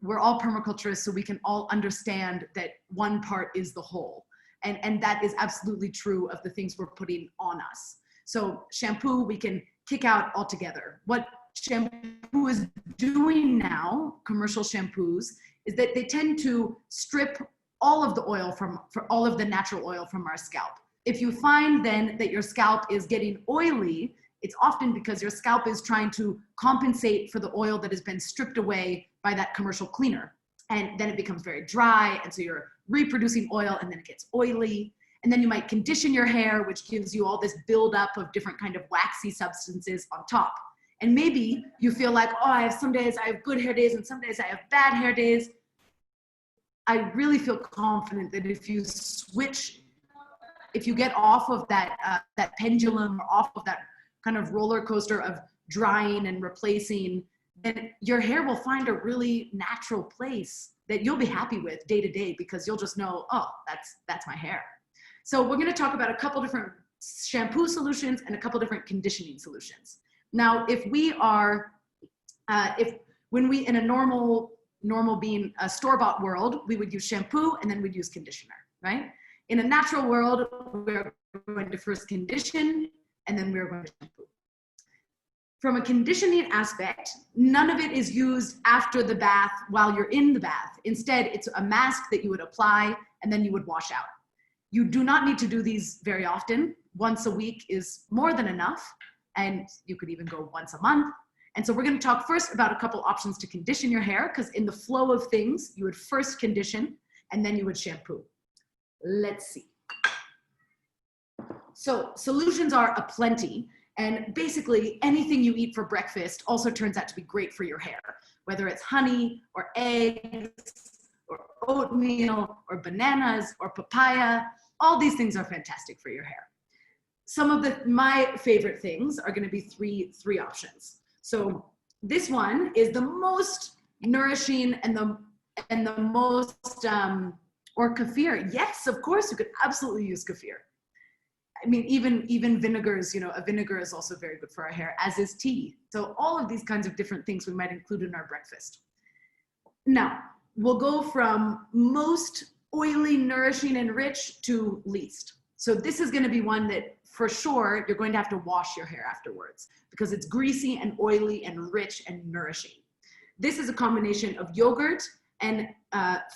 We're all permaculturists, so we can all understand that one part is the whole. And that is absolutely true of the things we're putting on us. So shampoo, we can kick out altogether. What shampoo is doing now, commercial shampoos, is that they tend to strip all of the oil all of the natural oil from our scalp. If you find then that your scalp is getting oily, it's often because your scalp is trying to compensate for the oil that has been stripped away by that commercial cleaner. And then it becomes very dry. And so you're reproducing oil, and then it gets oily. And then you might condition your hair, which gives you all this buildup of different kind of waxy substances on top. And maybe you feel like, oh, some days I have good hair days and some days I have bad hair days. I really feel confident that if you get off of that pendulum, or off of that kind of roller coaster of drying and replacing, then your hair will find a really natural place that you'll be happy with day to day, because you'll just know, oh, that's my hair. So we're going to talk about a couple different shampoo solutions and a couple different conditioning solutions. Now, when we in a normal being a store-bought world, we would use shampoo and then we'd use conditioner, right? In a natural world, we're going to first condition and then we're going to shampoo. From a conditioning aspect, none of it is used after the bath while you're in the bath. Instead, it's a mask that you would apply and then you would wash out. You do not need to do these very often. Once a week is more than enough, and you could even go once a month. And so we're going to talk first about a couple options to condition your hair, because in the flow of things, you would first condition and then you would shampoo. Let's see. So solutions are aplenty. And basically anything you eat for breakfast also turns out to be great for your hair, whether it's honey or eggs or oatmeal or bananas or papaya. All these things are fantastic for your hair. Some of my favorite things are going to be three options. So this one is the most nourishing and the most, or kefir. Yes, of course, you could absolutely use kefir. I mean, even vinegars, a vinegar is also very good for our hair, as is tea. So all of these kinds of different things we might include in our breakfast. Now, we'll go from most oily, nourishing, and rich to least. So this is going to be one that for sure you're going to have to wash your hair afterwards, because it's greasy and oily and rich and nourishing. This is a combination of yogurt and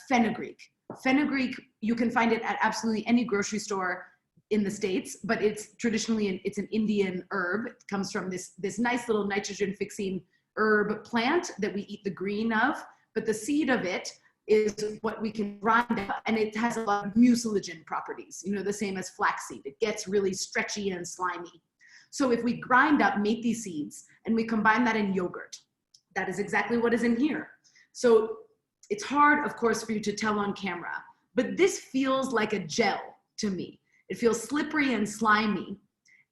fenugreek. Fenugreek, you can find it at absolutely any grocery store in the States, but it's traditionally it's an Indian herb. It comes from this nice little nitrogen fixing herb plant that we eat the green of, but the seed of it is what we can grind up, and it has a lot of mucilaginous properties, the same as flaxseed. It gets really stretchy and slimy. So if we grind up maple seeds and we combine that in yogurt, that is exactly what is in here. So it's hard, of course, for you to tell on camera, but this feels like a gel to me. It feels slippery and slimy,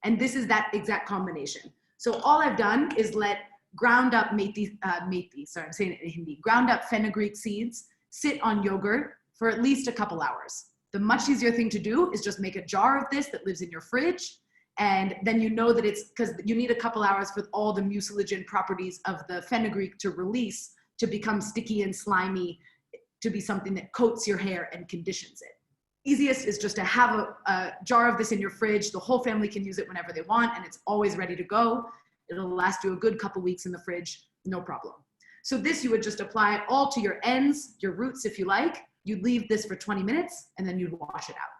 and this is that exact combination. So all I've done is let ground up ground up fenugreek seeds sit on yogurt for at least a couple hours. The much easier thing to do is just make a jar of this that lives in your fridge, and then you know that it's because you need a couple hours for all the mucilaginous properties of the fenugreek to release, to become sticky and slimy, to be something that coats your hair and conditions it. Easiest is just to have a jar of this in your fridge. The whole family can use it whenever they want, and it's always ready to go. It'll last you a good couple weeks in the fridge, no problem. So this you would just apply all to your ends, your roots if you like. You'd leave this for 20 minutes and then you'd wash it out.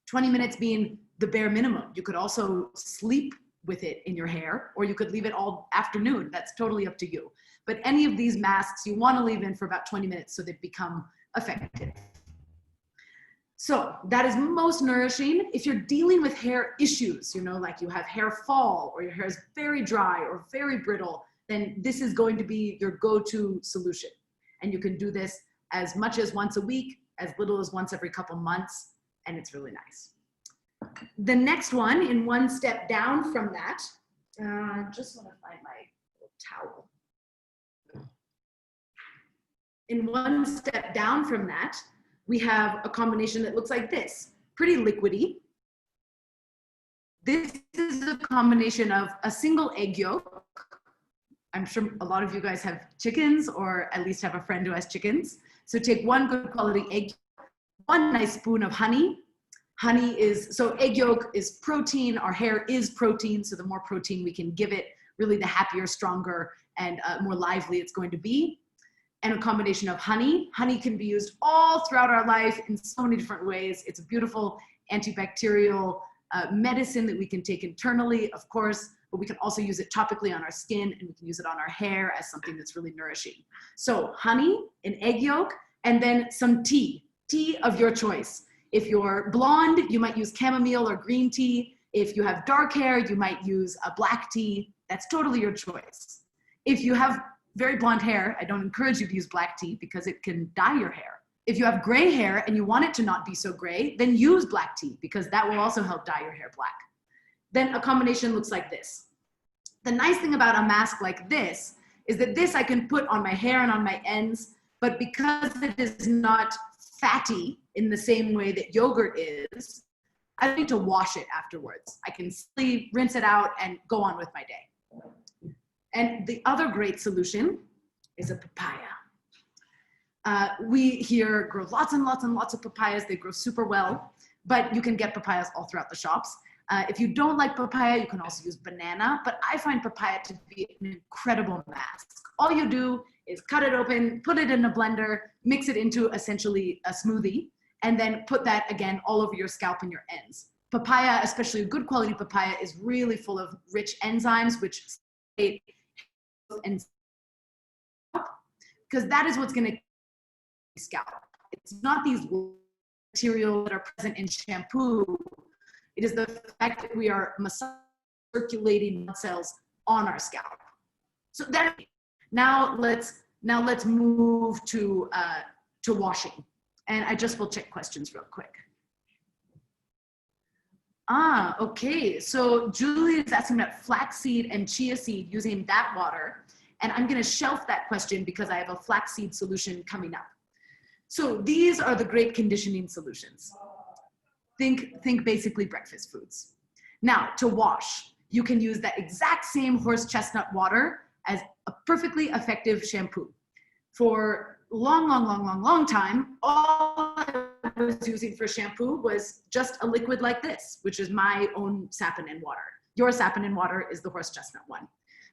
20 minutes being the bare minimum. You could also sleep with it in your hair, or you could leave it all afternoon. That's totally up to you. But any of these masks you want to leave in for about 20 minutes so they become effective. So that is most nourishing. If you're dealing with hair issues, like you have hair fall or your hair is very dry or very brittle, then this is going to be your go-to solution. And you can do this as much as once a week, as little as once every couple months, and it's really nice. The next one, in one step down from that, just want to find my little towel. In one step down from that, we have a combination that looks like this, pretty liquidy. This is a combination of a single egg yolk. I'm sure a lot of you guys have chickens, or at least have a friend who has chickens. So take one good quality egg, one nice spoon of honey. Honey is, so egg yolk is protein, our hair is protein, so the more protein we can give it, really the happier, stronger, and more lively it's going to be. And a combination of honey. Honey can be used all throughout our life in so many different ways. It's a beautiful antibacterial medicine that we can take internally, of course, but we can also use it topically on our skin, and we can use it on our hair as something that's really nourishing. So honey, an egg yolk, and then some tea of your choice. If you're blonde, you might use chamomile or green tea. If you have dark hair, you might use a black tea. That's totally your choice. If you have very blonde hair, I don't encourage you to use black tea because it can dye your hair. If you have gray hair and you want it to not be so gray, then use black tea because that will also help dye your hair black. Then a combination looks like this. The nice thing about a mask like this is that this I can put on my hair and on my ends, but because it is not fatty in the same way that yogurt is, I don't need to wash it afterwards. I can simply rinse it out and go on with my day. And the other great solution is a papaya. We here grow lots and lots and lots of papayas. They grow super well, but you can get papayas all throughout the shops. If you don't like papaya, you can also use banana, but I find papaya to be an incredible mask. All you do is cut it open, put it in a blender, mix it into essentially a smoothie, and then put that again all over your scalp and your ends. Papaya, especially a good quality papaya, is really full of rich enzymes, which and because that is what's going to scalp. It's not these materials that are present in shampoo. It is the fact that we are circulating blood cells on our scalp. So that now let's move to washing, and I just will check questions real quick. Okay, so Julie is asking about flaxseed and chia seed using that water. And I'm gonna shelf that question because I have a flaxseed solution coming up. So these are the great conditioning solutions. Think basically breakfast foods. Now to wash, you can use that exact same horse chestnut water as a perfectly effective shampoo. For long time, all I was using for shampoo was just a liquid like this, which is my own saponin water. Your saponin water is the horse chestnut one.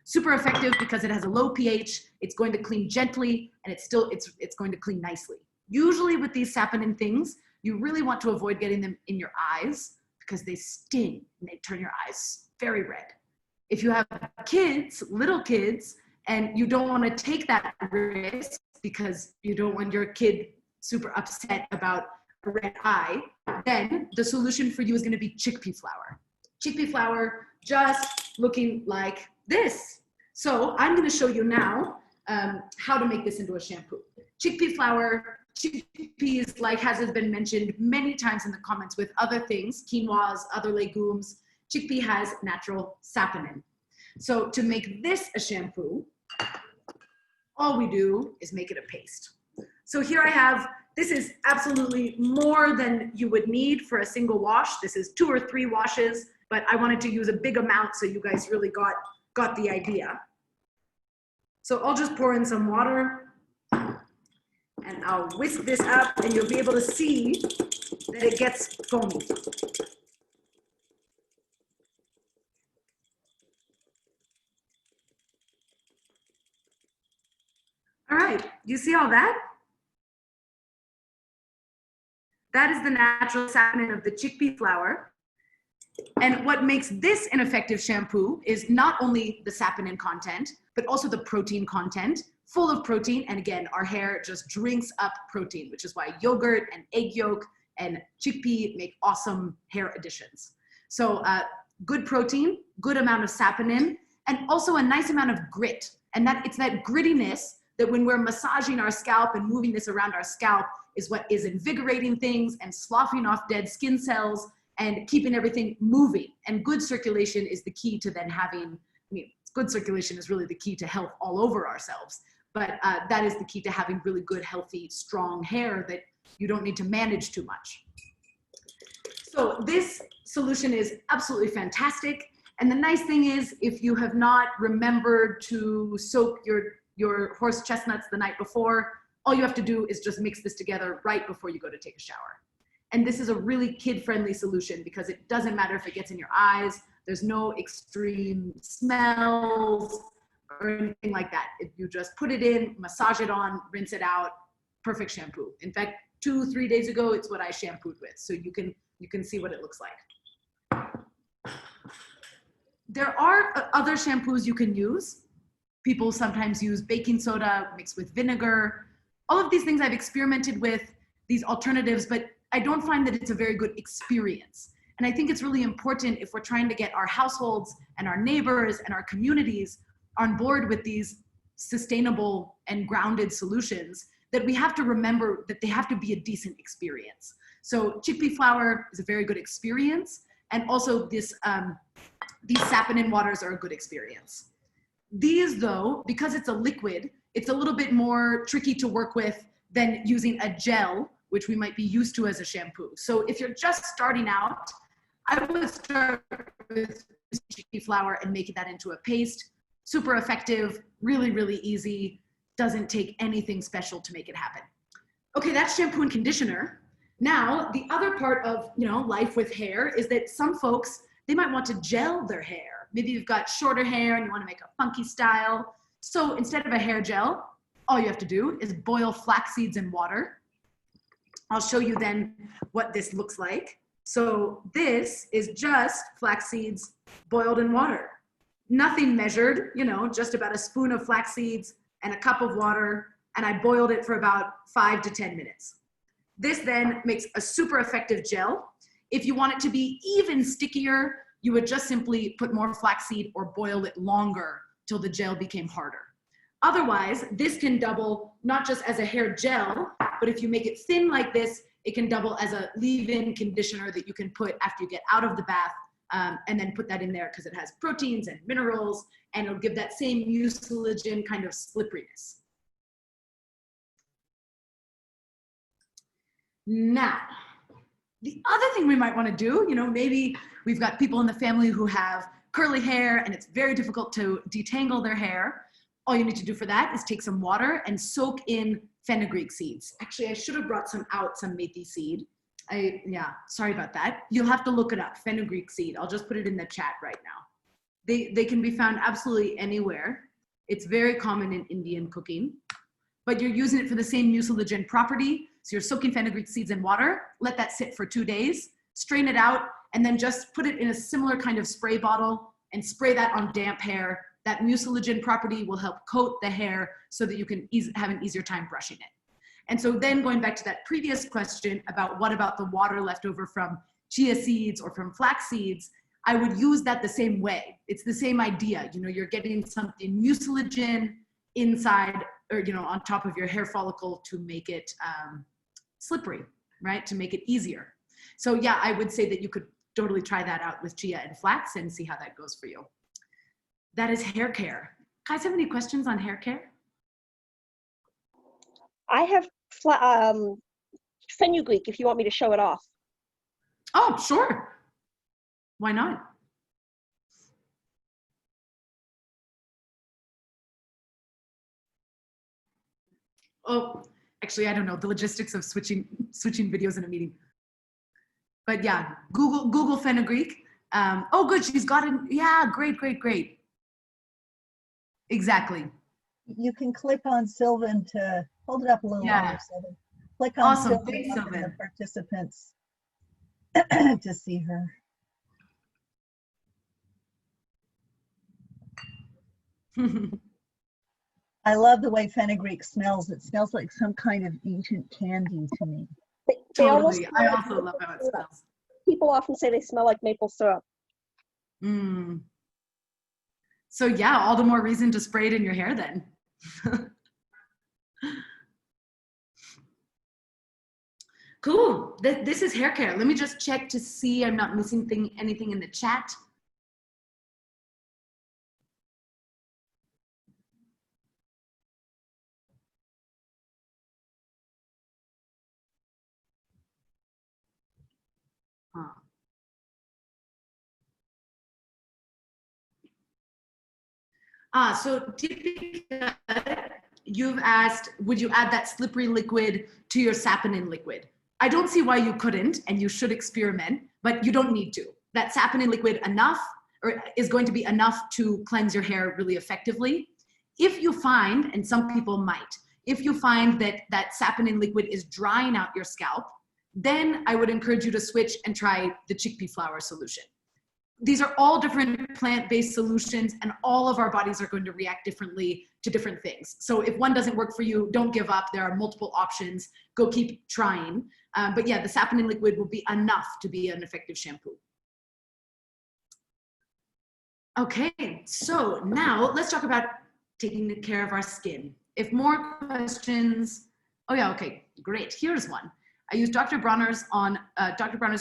Super effective because it has a low pH, it's going to clean gently, and it's going to clean nicely. Usually with these saponin things, you really want to avoid getting them in your eyes because they sting and they turn your eyes very red. If you have kids, little kids, and you don't want to take that risk because you don't want your kid super upset about a red eye, then the solution for you is going to be chickpea flour. Chickpea flour just looking like this. So I'm going to show you now how to make this into a shampoo. Chickpea flour, chickpeas, like has been mentioned many times in the comments with other things, quinoas, other legumes, chickpea has natural saponin. So to make this a shampoo, all we do is make it a paste. So here I have, this is absolutely more than you would need for a single wash. This is 2 or 3 washes, but I wanted to use a big amount so you guys really got the idea. So I'll just pour in some water and I'll whisk this up and you'll be able to see that it gets foamy. All right, you see all that? That is the natural saponin of the chickpea flour. And what makes this an effective shampoo is not only the saponin content, but also the protein content, full of protein. And again, our hair just drinks up protein, which is why yogurt and egg yolk and chickpea make awesome hair additions. So good protein, good amount of saponin, and also a nice amount of grit. And that it's that grittiness that when we're massaging our scalp and moving this around our scalp is what is invigorating things and sloughing off dead skin cells and keeping everything moving. And good circulation is the key to then having, good circulation is really the key to health all over ourselves. But that is the key to having really good, healthy, strong hair that you don't need to manage too much. So this solution is absolutely fantastic. And the nice thing is, if you have not remembered to soak your horse chestnuts the night before, all you have to do is just mix this together right before you go to take a shower. And this is a really kid-friendly solution because it doesn't matter if it gets in your eyes. There's no extreme smells or anything like that. If you just put it in, massage it on, rinse it out, perfect shampoo. In fact, 2-3 days ago, it's what I shampooed with. So you can see what it looks like. There are other shampoos you can use. People sometimes use baking soda mixed with vinegar. All of these things I've experimented with, these alternatives, but I don't find that it's a very good experience. And I think it's really important if we're trying to get our households and our neighbors and our communities on board with these sustainable and grounded solutions, that we have to remember that they have to be a decent experience. So chickpea flour is a very good experience. And also these saponin waters are a good experience. These though, because it's a liquid, it's a little bit more tricky to work with than using a gel, which we might be used to as a shampoo. So if you're just starting out, I would start with chickpea flour and making that into a paste. Super effective, really, really easy. Doesn't take anything special to make it happen. Okay, that's shampoo and conditioner. Now, the other part of life with hair is that some folks, they might want to gel their hair. Maybe you've got shorter hair and you want to make a funky style. So instead of a hair gel, all you have to do is boil flax seeds in water. I'll show you then what this looks like. So this is just flax seeds boiled in water. Nothing measured, just about a spoon of flax seeds and a cup of water, and I boiled it for about 5 to 10 minutes. This then makes a super effective gel. If you want it to be even stickier, you would just simply put more flaxseed or boil it longer till the gel became harder. Otherwise, this can double not just as a hair gel, but if you make it thin like this, it can double as a leave-in conditioner that you can put after you get out of the bath, and then put that in there because it has proteins and minerals, and it'll give that same mucilagin kind of slipperiness. Now, the other thing we might want to do, maybe we've got people in the family who have curly hair and it's very difficult to detangle their hair. All you need to do for that is take some water and soak in fenugreek seeds. Actually, I should have brought some methi seed. Sorry about that. You'll have to look it up, fenugreek seed. I'll just put it in the chat right now. They can be found absolutely anywhere. It's very common in Indian cooking, but you're using it for the same mucilagin property. So you're soaking fenugreek seeds in water, let that sit for 2 days, strain it out, and then just put it in a similar kind of spray bottle and spray that on damp hair. That mucilagin property will help coat the hair so that you can have an easier time brushing it. And so then going back to that previous question about what about the water left over from chia seeds or from flax seeds, I would use that the same way. It's the same idea. You're getting something mucilagin inside or, on top of your hair follicle to make it slippery, right? To make it easier. So yeah, I would say that you could totally try that out with chia and flax and see how that goes for you. That is hair care. Guys, have any questions on hair care? I have fenugreek if you want me to show it off. Oh, sure. Why not? Oh, actually, I don't know the logistics of switching videos in a meeting. But yeah, Google fenugreek. Oh, good, she's got it. Yeah, great. Exactly. You can click on Sylvan to hold it up a little longer, Sylvan. Click on Awesome. Sylvan Thanks, and the Sylvan. participants to see her. I love the way fenugreek smells. It smells like some kind of ancient candy to me. They almost Totally. I also love how it smells. People often say they smell like maple syrup. So yeah, all the more reason to spray it in your hair then. Cool. This is hair care. Let me just check to see I'm not missing anything in the chat. So Deepika, you've asked, would you add that slippery liquid to your saponin liquid? I don't see why you couldn't, and you should experiment, but you don't need to. That saponin liquid is going to be enough to cleanse your hair really effectively. If you find, and some people might, if you find that that saponin liquid is drying out your scalp, then I would encourage you to switch and try the chickpea flower solution. These are all different plant-based solutions, and all of our bodies are going to react differently to different things. So if one doesn't work for you, don't give up. There are multiple options. Go keep trying. But yeah, the saponin liquid will be enough to be an effective shampoo. Okay, so now let's talk about taking care of our skin. If more questions, oh yeah, okay, great. Here's one. I use Dr. Bronner's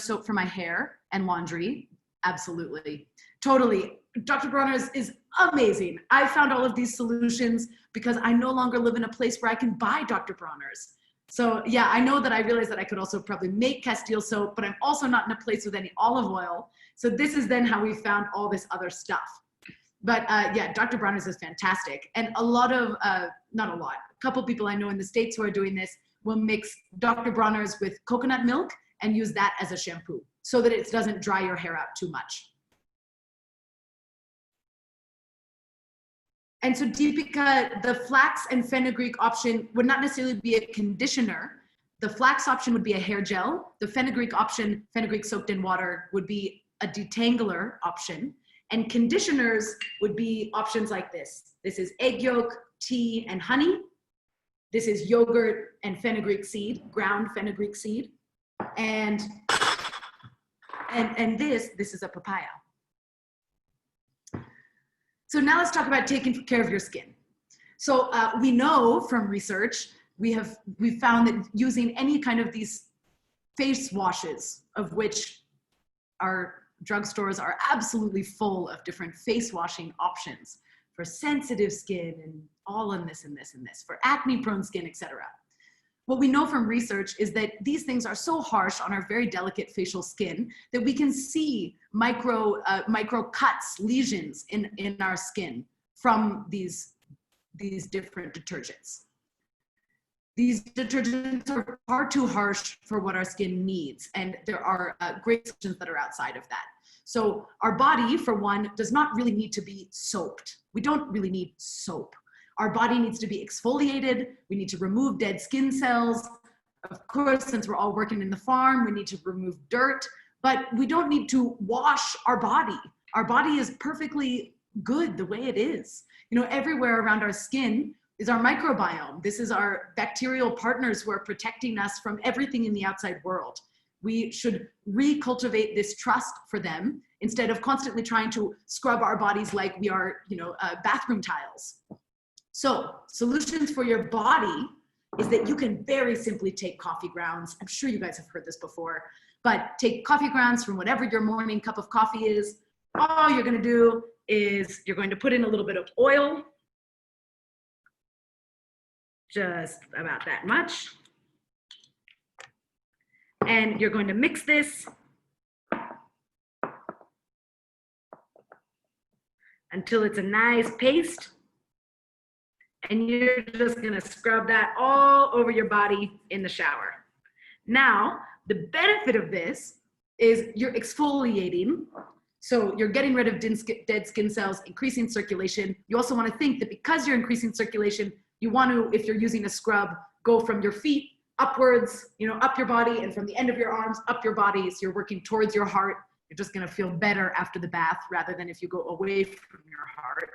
soap for my hair and laundry. Absolutely, totally. Dr. Bronner's is amazing. I found all of these solutions because I no longer live in a place where I can buy Dr. Bronner's. So yeah, I know that I realized that I could also probably make Castile soap, but I'm also not in a place with any olive oil. So this is then how we found all this other stuff. But yeah, Dr. Bronner's is fantastic. And a lot of, not a lot, a couple people I know in the States who are doing this will mix Dr. Bronner's with coconut milk and use that as a shampoo so that it doesn't dry your hair out too much. And so Deepika, the flax and fenugreek option would not necessarily be a conditioner. The flax option would be a hair gel. The fenugreek option, fenugreek soaked in water, would be a detangler option. And conditioners would be options like this. This is egg yolk, tea, and honey. This is yogurt and fenugreek seed, ground fenugreek seed. And this is a papaya. So now let's talk about taking care of your skin. So we know from research, we've found that using any kind of these face washes, of which our drugstores are absolutely full of different face washing options for sensitive skin and all in this and this and this, for acne prone skin, etc. What we know from research is that these things are so harsh on our very delicate facial skin that we can see micro cuts, lesions in our skin from these different detergents. These detergents are far too harsh for what our skin needs, and there are great solutions that are outside of that. So our body, for one, does not really need to be soaped. We don't really need soap. Our body needs to be exfoliated. We need to remove dead skin cells. Of course, since we're all working in the farm, we need to remove dirt, but we don't need to wash our body. Our body is perfectly good the way it is. You know, everywhere around our skin is our microbiome. This is our bacterial partners who are protecting us from everything in the outside world. We should recultivate this trust for them instead of constantly trying to scrub our bodies like we are, bathroom tiles. So solutions for your body is that you can very simply take coffee grounds. I'm sure you guys have heard this before, but take coffee grounds from whatever your morning cup of coffee is. All you're gonna do is you're going to put in a little bit of oil, just about that much. And you're going to mix this until it's a nice paste. And you're just gonna scrub that all over your body in the shower. Now, the benefit of this is you're exfoliating. So you're getting rid of dead skin cells, increasing circulation. You also wanna think that because you're increasing circulation, you want to, if you're using a scrub, go from your feet upwards, up your body, and from the end of your arms up your body. So you're working towards your heart. You're just gonna feel better after the bath rather than if you go away from your heart.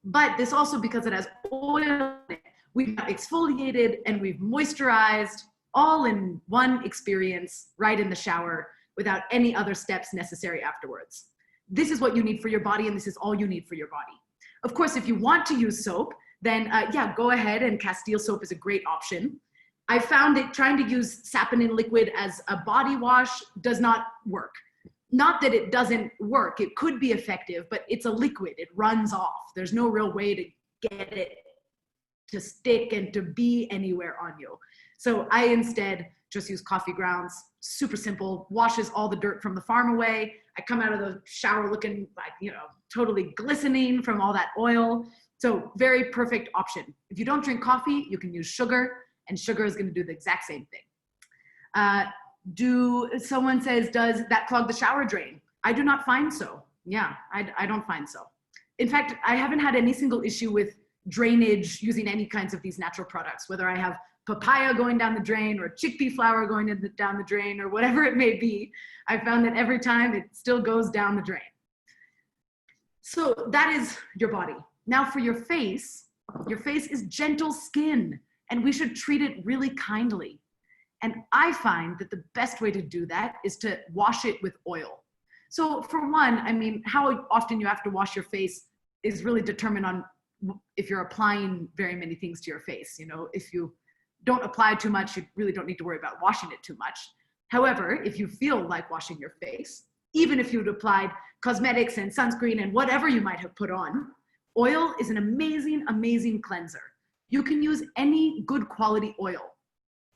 But this also, because it has oil in it, we've exfoliated and we've moisturized all in one experience right in the shower without any other steps necessary afterwards. This is what you need for your body, and this is all you need for your body. Of course, if you want to use soap, then yeah, go ahead, and Castile soap is a great option. I found that trying to use saponin liquid as a body wash does not work. Not that it doesn't work, it could be effective, but it's a liquid, it runs off. There's no real way to get it to stick and to be anywhere on you. So I instead just use coffee grounds, super simple, washes all the dirt from the farm away. I come out of the shower looking like, you know, totally glistening from all that oil. So very perfect option. If you don't drink coffee, you can use sugar, and sugar is gonna do the exact same thing. Someone says, does that clog the shower drain? I do not find so. Yeah, I don't find so. In fact, I haven't had any single issue with drainage using any kinds of these natural products, whether I have papaya going down the drain or chickpea flour going down the drain or whatever it may be. I found that every time it still goes down the drain. So that is your body. Now for your face is gentle skin, and we should treat it really kindly. And I find that the best way to do that is to wash it with oil. So for one, I mean, how often you have to wash your face is really determined on if you're applying very many things to your face. You know, if you don't apply too much, you really don't need to worry about washing it too much. However, if you feel like washing your face, even if you'd applied cosmetics and sunscreen and whatever you might have put on, oil is an amazing, amazing cleanser. You can use any good quality oil.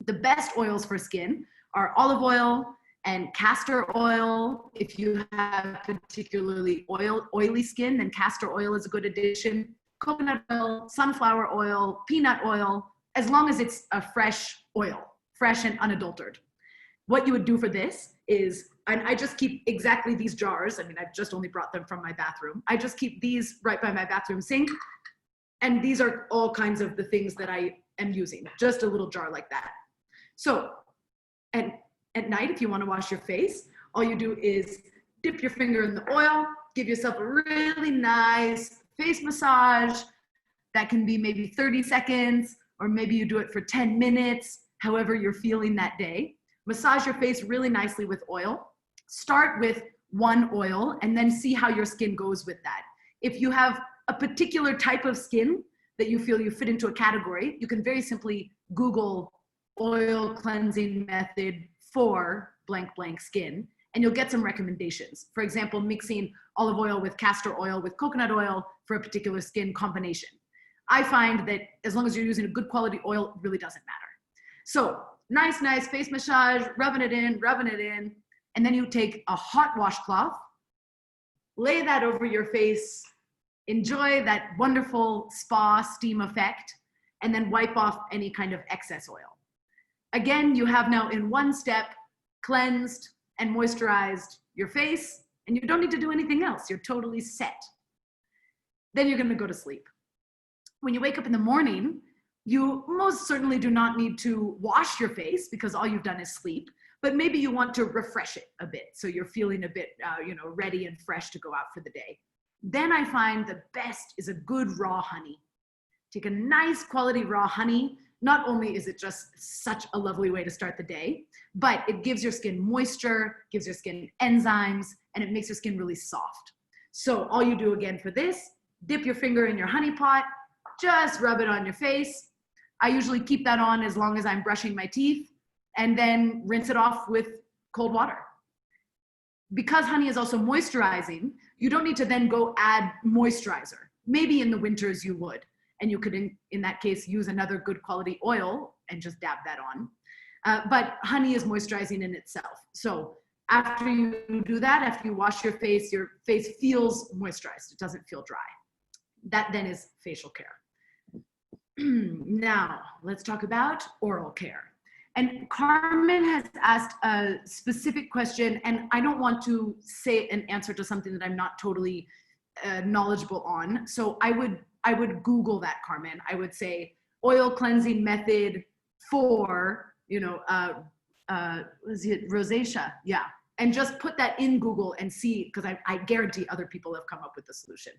The best oils for skin are olive oil and castor oil. If you have particularly oily skin, then castor oil is a good addition. Coconut oil, sunflower oil, peanut oil, as long as it's a fresh oil, fresh and unadulterated. What you would do for this is, and I just keep exactly these jars. I mean, I've just only brought them from my bathroom. I just keep these right by my bathroom sink. And these are all kinds of the things that I am using, just a little jar like that. So, and at night, if you want to wash your face, all you do is dip your finger in the oil, give yourself a really nice face massage. That can be maybe 30 seconds, or maybe you do it for 10 minutes, however you're feeling that day. Massage your face really nicely with oil. Start with one oil and then see how your skin goes with that. If you have a particular type of skin that you feel you fit into a category, you can very simply Google oil cleansing method for blank blank skin, and you'll get some recommendations. For example, mixing olive oil with castor oil with coconut oil for a particular skin combination. I find that as long as you're using a good quality oil, it really doesn't matter. So nice face massage, rubbing it in, and then you take a hot washcloth, lay that over your face, enjoy that wonderful spa steam effect, and then wipe off any kind of excess oil. Again, you have now in one step cleansed and moisturized your face, and you don't need to do anything else. You're totally set. Then you're gonna go to sleep. When you wake up in the morning, you most certainly do not need to wash your face because all you've done is sleep, but maybe you want to refresh it a bit. So you're feeling a bit, ready and fresh to go out for the day. Then I find the best is a good raw honey. Take a nice quality raw honey. Not only is it just such a lovely way to start the day, but it gives your skin moisture, gives your skin enzymes, and it makes your skin really soft. So all you do again for this, dip your finger in your honey pot, just rub it on your face. I usually keep that on as long as I'm brushing my teeth, and then rinse it off with cold water. Because honey is also moisturizing, you don't need to then go add moisturizer. Maybe in the winters you would. And you could, in that case, use another good quality oil and just dab that on. But honey is moisturizing in itself. So after you do that, after you wash your face feels moisturized. It doesn't feel dry. That then is facial care. Now, let's talk about oral care. And Carmen has asked a specific question, and I don't want to say an answer to something that I'm not totally knowledgeable on. So I would Google that, Carmen. I would say oil cleansing method for, was it rosacea? Yeah. And just put that in Google and see, because I guarantee other people have come up with the solution.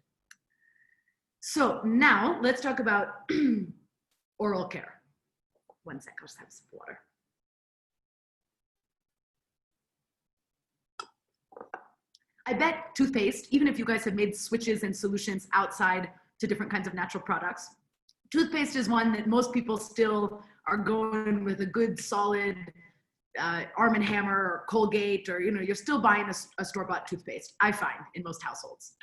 So now let's talk about oral care. One sec, I'll just have some water. I bet toothpaste, even if you guys have made switches and solutions outside to different kinds of natural products, toothpaste is one that most people still are going with a good solid Arm & Hammer or Colgate, or you're still buying a store-bought toothpaste, I find, in most households.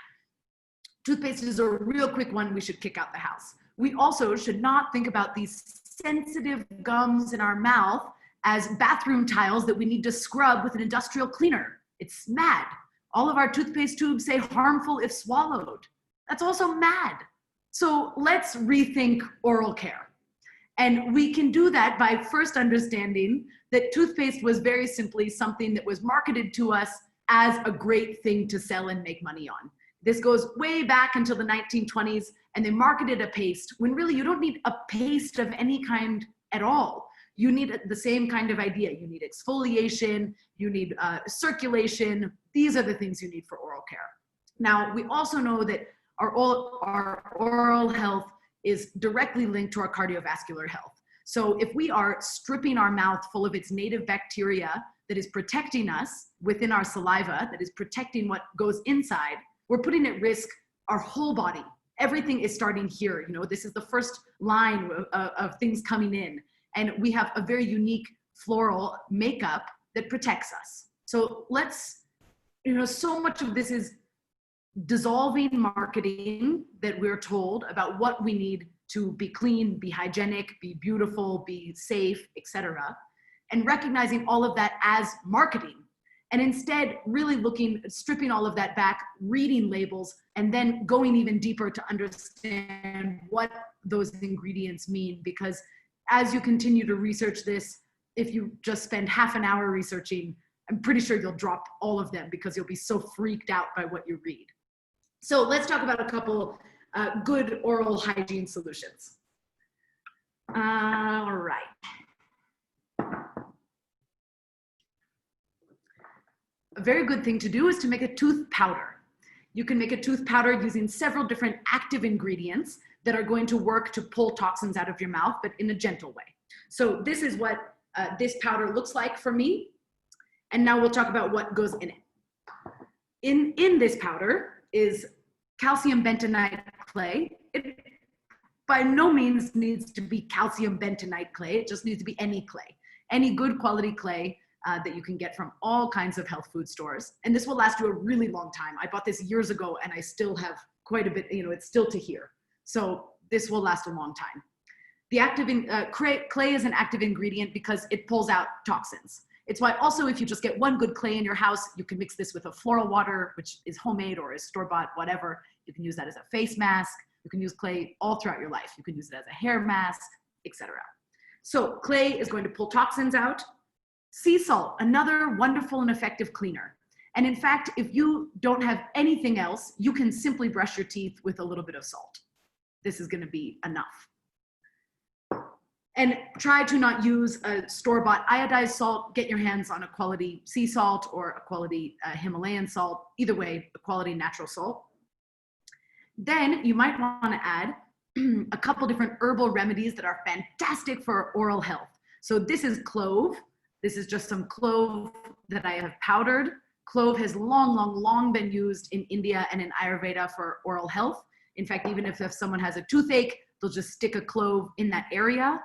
Toothpaste is a real quick one we should kick out the house. We also should not think about these sensitive gums in our mouth as bathroom tiles that we need to scrub with an industrial cleaner. It's mad. All of our toothpaste tubes say harmful if swallowed. That's also mad. So let's rethink oral care. And we can do that by first understanding that toothpaste was very simply something that was marketed to us as a great thing to sell and make money on. This goes way back until the 1920s, and they marketed a paste when really you don't need a paste of any kind at all. You need the same kind of idea. You need exfoliation, you need circulation. These are the things you need for oral care. Now, we also know that our oral health is directly linked to our cardiovascular health. So if we are stripping our mouth full of its native bacteria that is protecting us within our saliva, that is protecting what goes inside, we're putting at risk our whole body. Everything is starting here. This is the first line of things coming in. And we have a very unique floral makeup that protects us. So let's, so much of this is dissolving marketing that we're told about what we need to be clean, be hygienic, be beautiful, be safe, etc., and recognizing all of that as marketing. And instead really stripping all of that back, reading labels, and then going even deeper to understand what those ingredients mean. Because as you continue to research this, if you just spend half an hour researching, I'm pretty sure you'll drop all of them because you'll be so freaked out by what you read. So let's talk about a couple good oral hygiene solutions. All right. A very good thing to do is to make a tooth powder. You can make a tooth powder using several different active ingredients that are going to work to pull toxins out of your mouth, but in a gentle way. So this is what this powder looks like for me. And now we'll talk about what goes in it. In this powder is calcium bentonite clay. It by no means needs to be calcium bentonite clay. It just needs to be any clay, any good quality clay that you can get from all kinds of health food stores. And this will last you a really long time. I bought this years ago and I still have quite a bit, it's still to here. So this will last a long time. The clay is an active ingredient because it pulls out toxins. It's why also if you just get one good clay in your house, you can mix this with a floral water, which is homemade or is store-bought, whatever. You can use that as a face mask. You can use clay all throughout your life. You can use it as a hair mask, etc. So clay is going to pull toxins out. Sea salt, another wonderful and effective cleaner. And in fact, if you don't have anything else, you can simply brush your teeth with a little bit of salt. This is going to be enough. And try to not use a store-bought iodized salt. Get your hands on a quality sea salt or a quality Himalayan salt. Either way, a quality natural salt. Then you might want to add a couple different herbal remedies that are fantastic for oral health. So this is clove. This is just some clove that I have powdered. Clove has long been used in India and in Ayurveda for oral health. In fact, even if someone has a toothache, they'll just stick a clove in that area.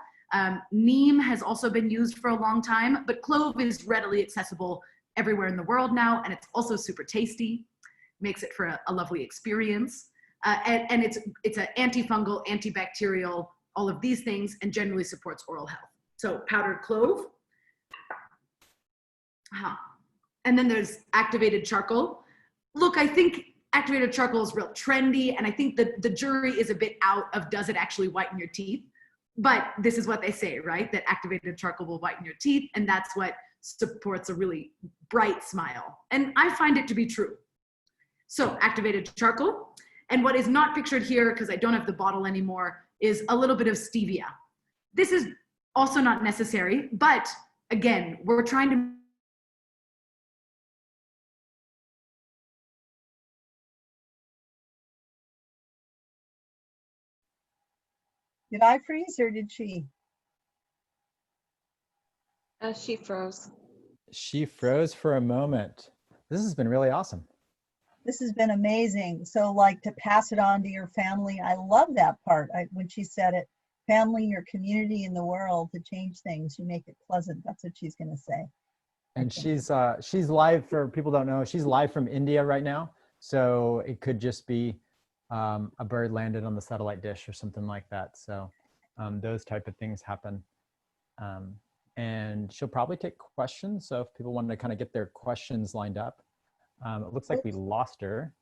Neem has also been used for a long time, but clove is readily accessible everywhere in the world now, and it's also super tasty. Makes it for a lovely experience. And it's an antifungal, antibacterial, all of these things, and generally supports oral health. So powdered clove. And then there's activated charcoal. Look, I think activated charcoal is real trendy, and I think that the jury is a bit out of does it actually whiten your teeth? But this is what they say, right? That activated charcoal will whiten your teeth, and that's what supports a really bright smile. And I find it to be true. So activated charcoal. And what is not pictured here, because I don't have the bottle anymore, is a little bit of stevia. This is also not necessary, but again, we're trying to Did I freeze or did she? She froze. She froze for a moment. This has been really awesome. This has been amazing. So like to pass it on to your family, I love that part. When she said it, family, your community, and the world, to change things, you make it pleasant. That's what she's going to say. And she's live, for people who don't know, she's live from India right now. So it could just be a bird landed on the satellite dish or something like that. So those type of things happen. And she'll probably take questions. So if people wanted to kind of get their questions lined up, it looks like we lost her.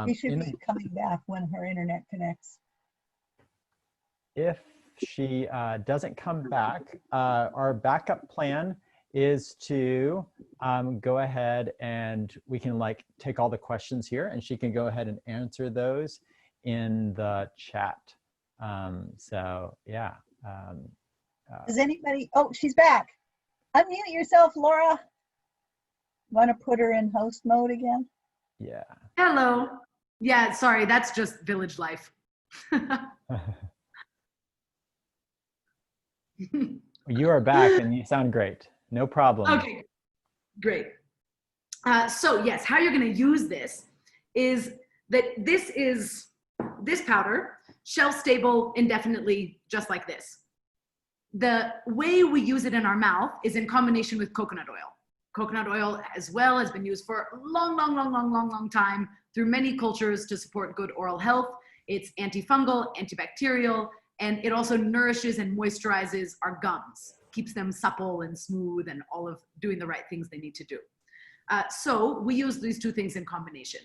She should be coming back when her internet connects. If she doesn't come back, our backup plan is to go ahead and we can like take all the questions here and she can go ahead and answer those in the chat. So yeah. Does anybody, oh, she's back. Unmute yourself, Laura. Want to put her in host mode again? Yeah. Hello. Yeah, sorry, that's just village life. You are back and you sound great. No problem. Okay, great. So yes, how you're going to use this is that this powder, shelf stable indefinitely, just like this. The way we use it in our mouth is in combination with coconut oil. Coconut oil as well has been used for a long time through many cultures to support good oral health. It's antifungal, antibacterial, and it also nourishes and moisturizes our gums, keeps them supple and smooth and all of doing the right things they need to do. So we use these two things in combination.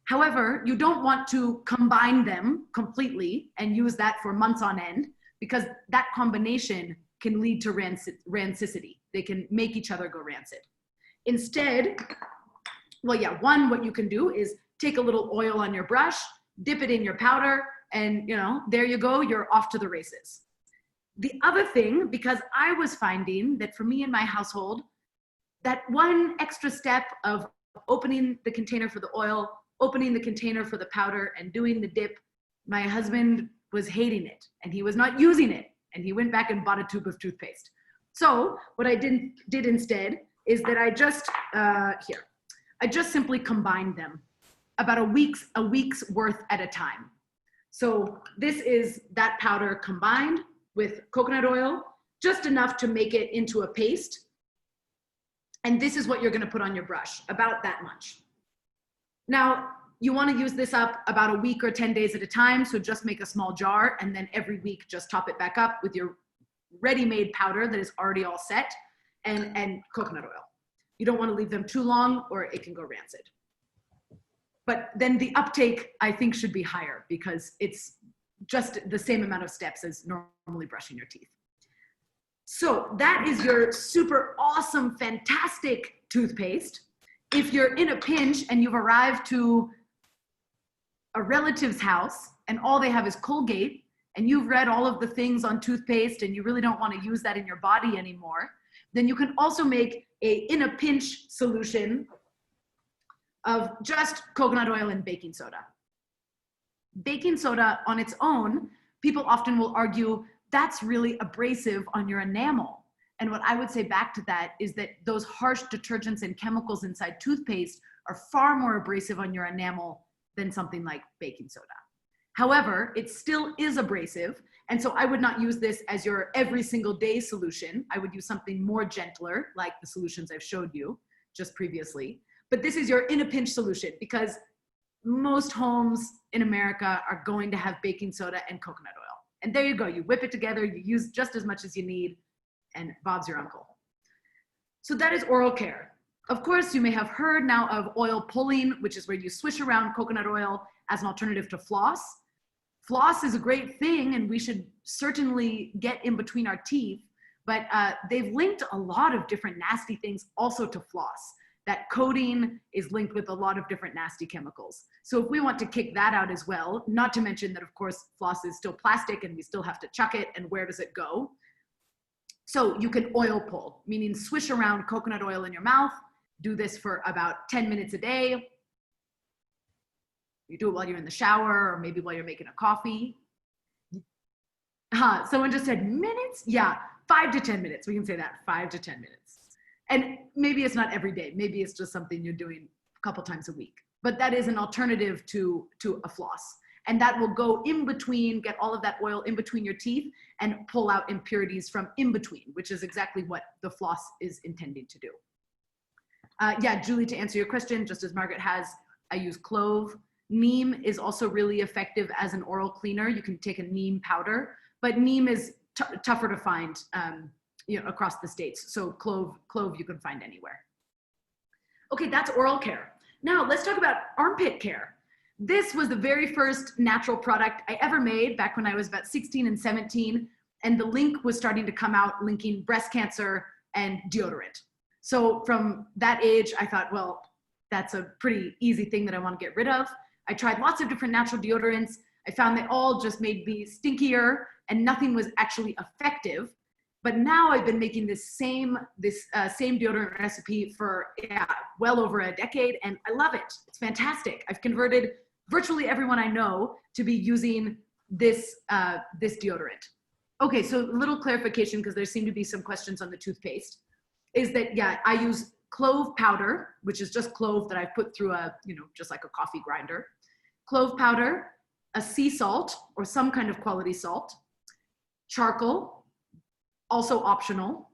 However, you don't want to combine them completely and use that for months on end, because that combination can lead to rancidity. They can make each other go rancid. Instead, well, yeah, what you can do is take a little oil on your brush, dip it in your powder, and there you go, you're off to the races. The other thing, because I was finding that for me in my household, that one extra step of opening the container for the oil, opening the container for the powder, and doing the dip, my husband was hating it and he was not using it, and he went back and bought a tube of toothpaste. So what I did instead is that I just simply combined them about a week's worth at a time. So this is that powder combined with coconut oil, just enough to make it into a paste. And this is what you're going to put on your brush, about that much. Now, you want to use this up about a week or 10 days at a time. So just make a small jar and then every week just top it back up with your ready-made powder that is already all set and coconut oil. You don't want to leave them too long or it can go rancid. But then the uptake, I think, should be higher because it's just the same amount of steps as normally brushing your teeth. So that is your super awesome, fantastic toothpaste. If you're in a pinch and you've arrived to a relative's house and all they have is Colgate, and you've read all of the things on toothpaste and you really don't want to use that in your body anymore, then you can also make a in a pinch solution of just coconut oil and baking soda. Baking soda on its own, people often will argue that's really abrasive on your enamel. And what I would say back to that is that those harsh detergents and chemicals inside toothpaste are far more abrasive on your enamel than something like baking soda. However, it still is abrasive. And so I would not use this as your every single day solution. I would use something more gentler, like the solutions I've showed you just previously. But this is your in a pinch solution because most homes in America are going to have baking soda and coconut oil. And there you go, you whip it together, you use just as much as you need, and Bob's your uncle. So that is oral care. Of course, you may have heard now of oil pulling, which is where you swish around coconut oil as an alternative to floss. Floss is a great thing, and we should certainly get in between our teeth, but they've linked a lot of different nasty things also to floss. That coating is linked with a lot of different nasty chemicals. So if we want to kick that out as well, not to mention that, of course, floss is still plastic and we still have to chuck it, and where does it go? So you can oil pull, meaning swish around coconut oil in your mouth. Do this for about 10 minutes a day. You do it while you're in the shower or maybe while you're making a coffee. Someone just said minutes? Yeah, 5 to 10 minutes. We can say that, 5 to 10 minutes. And maybe it's not every day. Maybe it's just something you're doing a couple times a week. but that is an alternative to a floss. And that will go in between, get all of that oil in between your teeth and pull out impurities from in between, which is exactly what the floss is intending to do. Yeah, Julie, to answer your question, just as Margaret has, I use clove. Neem is also really effective as an oral cleaner. You can take a neem powder, but neem is tougher to find across the States. So clove you can find anywhere. Okay, that's oral care. Now let's talk about armpit care. This was the very first natural product I ever made back when I was about 16 and 17. And the link was starting to come out linking breast cancer and deodorant. So from that age, I thought, well, that's a pretty easy thing that I want to get rid of. I tried lots of different natural deodorants. I found they all just made me stinkier and nothing was actually effective. But now I've been making this same deodorant recipe for well over a decade, and I love it. It's fantastic. I've converted virtually everyone I know to be using this deodorant. Okay, so a little clarification, because there seem to be some questions on the toothpaste, is that, yeah, I use clove powder, which is just clove that I've put through just like a coffee grinder. Clove powder, a sea salt or some kind of quality salt, charcoal, also optional.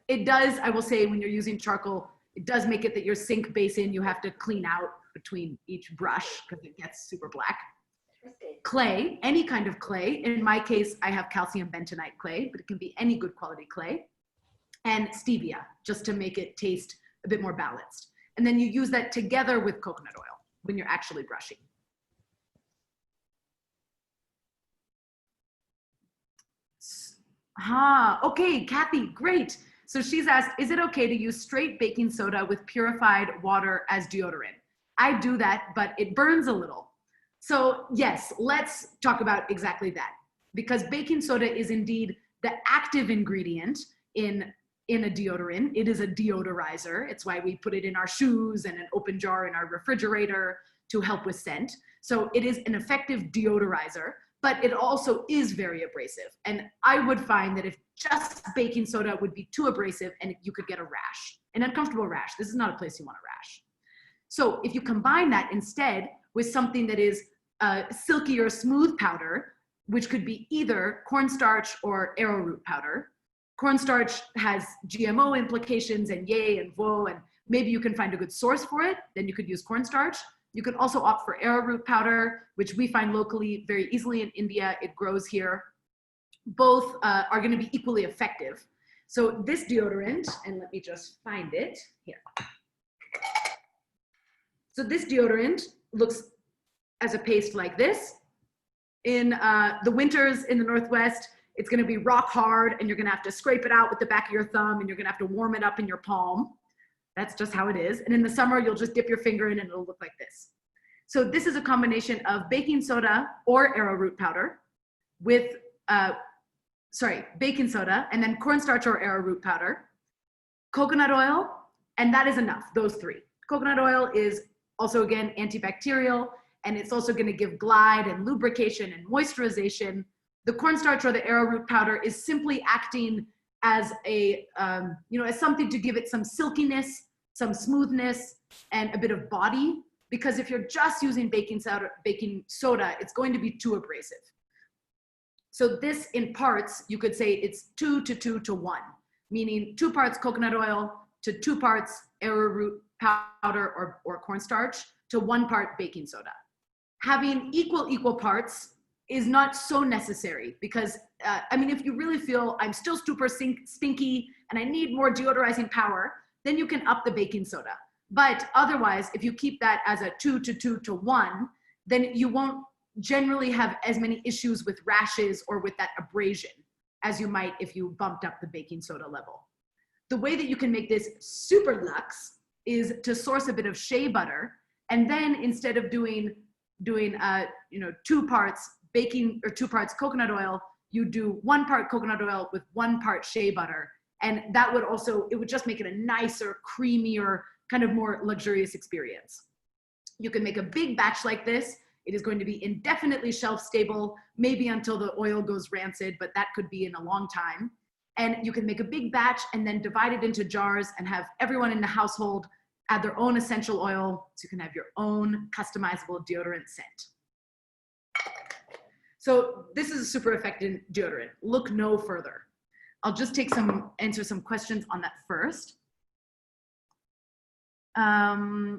It does, I will say, when you're using charcoal, it does make it that your sink basin, you have to clean out between each brush because it gets super black. Clay, any kind of clay. In my case, I have calcium bentonite clay, but it can be any good quality clay. And stevia, just to make it taste a bit more balanced. And then you use that together with coconut oil when you're actually brushing. Okay, Kathy, great. So she's asked, is it okay to use straight baking soda with purified water as deodorant? I do that, but it burns a little. So yes, let's talk about exactly that. Because baking soda is indeed the active ingredient in a deodorant. It is a deodorizer. It's why we put it in our shoes and an open jar in our refrigerator to help with scent. So it is an effective deodorizer, but it also is very abrasive. And I would find that if just baking soda would be too abrasive and you could get a rash, an uncomfortable rash. This is not a place you want a rash. So if you combine that instead with something that is a silky or smooth powder, which could be either cornstarch or arrowroot powder. Cornstarch has GMO implications and yay and whoa, and maybe you can find a good source for it, then you could use cornstarch. You could also opt for arrowroot powder, which we find locally very easily in India. It grows here. Both are going to be equally effective. So this deodorant, and let me just find it here. So this deodorant looks as a paste like this. In the winters in the Northwest, it's going to be rock hard and you're going to have to scrape it out with the back of your thumb and you're going to have to warm it up in your palm. That's just how it is. And in the summer, you'll just dip your finger in and it'll look like this. So this is a combination of baking soda or arrowroot powder with, baking soda and then cornstarch or arrowroot powder, coconut oil, and that is enough, those three. Coconut oil is also, again, antibacterial, and it's also going to give glide and lubrication and moisturization. The cornstarch or the arrowroot powder is simply acting as a, as something to give it some silkiness, some smoothness, and a bit of body. Because if you're just using baking soda, it's going to be too abrasive. So this, in parts, you could say it's 2 to 2 to 1, meaning 2 parts coconut oil to 2 parts arrowroot powder or cornstarch to 1 part baking soda. Having equal parts is not so necessary because, if you really feel I'm still super stinky and I need more deodorizing power, then you can up the baking soda. But otherwise, if you keep that as a 2 to 2 to 1, then you won't generally have as many issues with rashes or with that abrasion as you might if you bumped up the baking soda level. The way that you can make this super luxe is to source a bit of shea butter, and then instead of doing 2 parts baking or 2 parts coconut oil, you do 1 part coconut oil with 1 part shea butter, and that would also, it would just make it a nicer, creamier, kind of more luxurious experience. You can make a big batch like this. It is going to be indefinitely shelf stable, maybe until the oil goes rancid, but that could be in a long time. And you can make a big batch and then divide it into jars and have everyone in the household add their own essential oil so you can have your own customizable deodorant scent. So this is a super effective deodorant. Look no further. I'll just answer some questions on that first.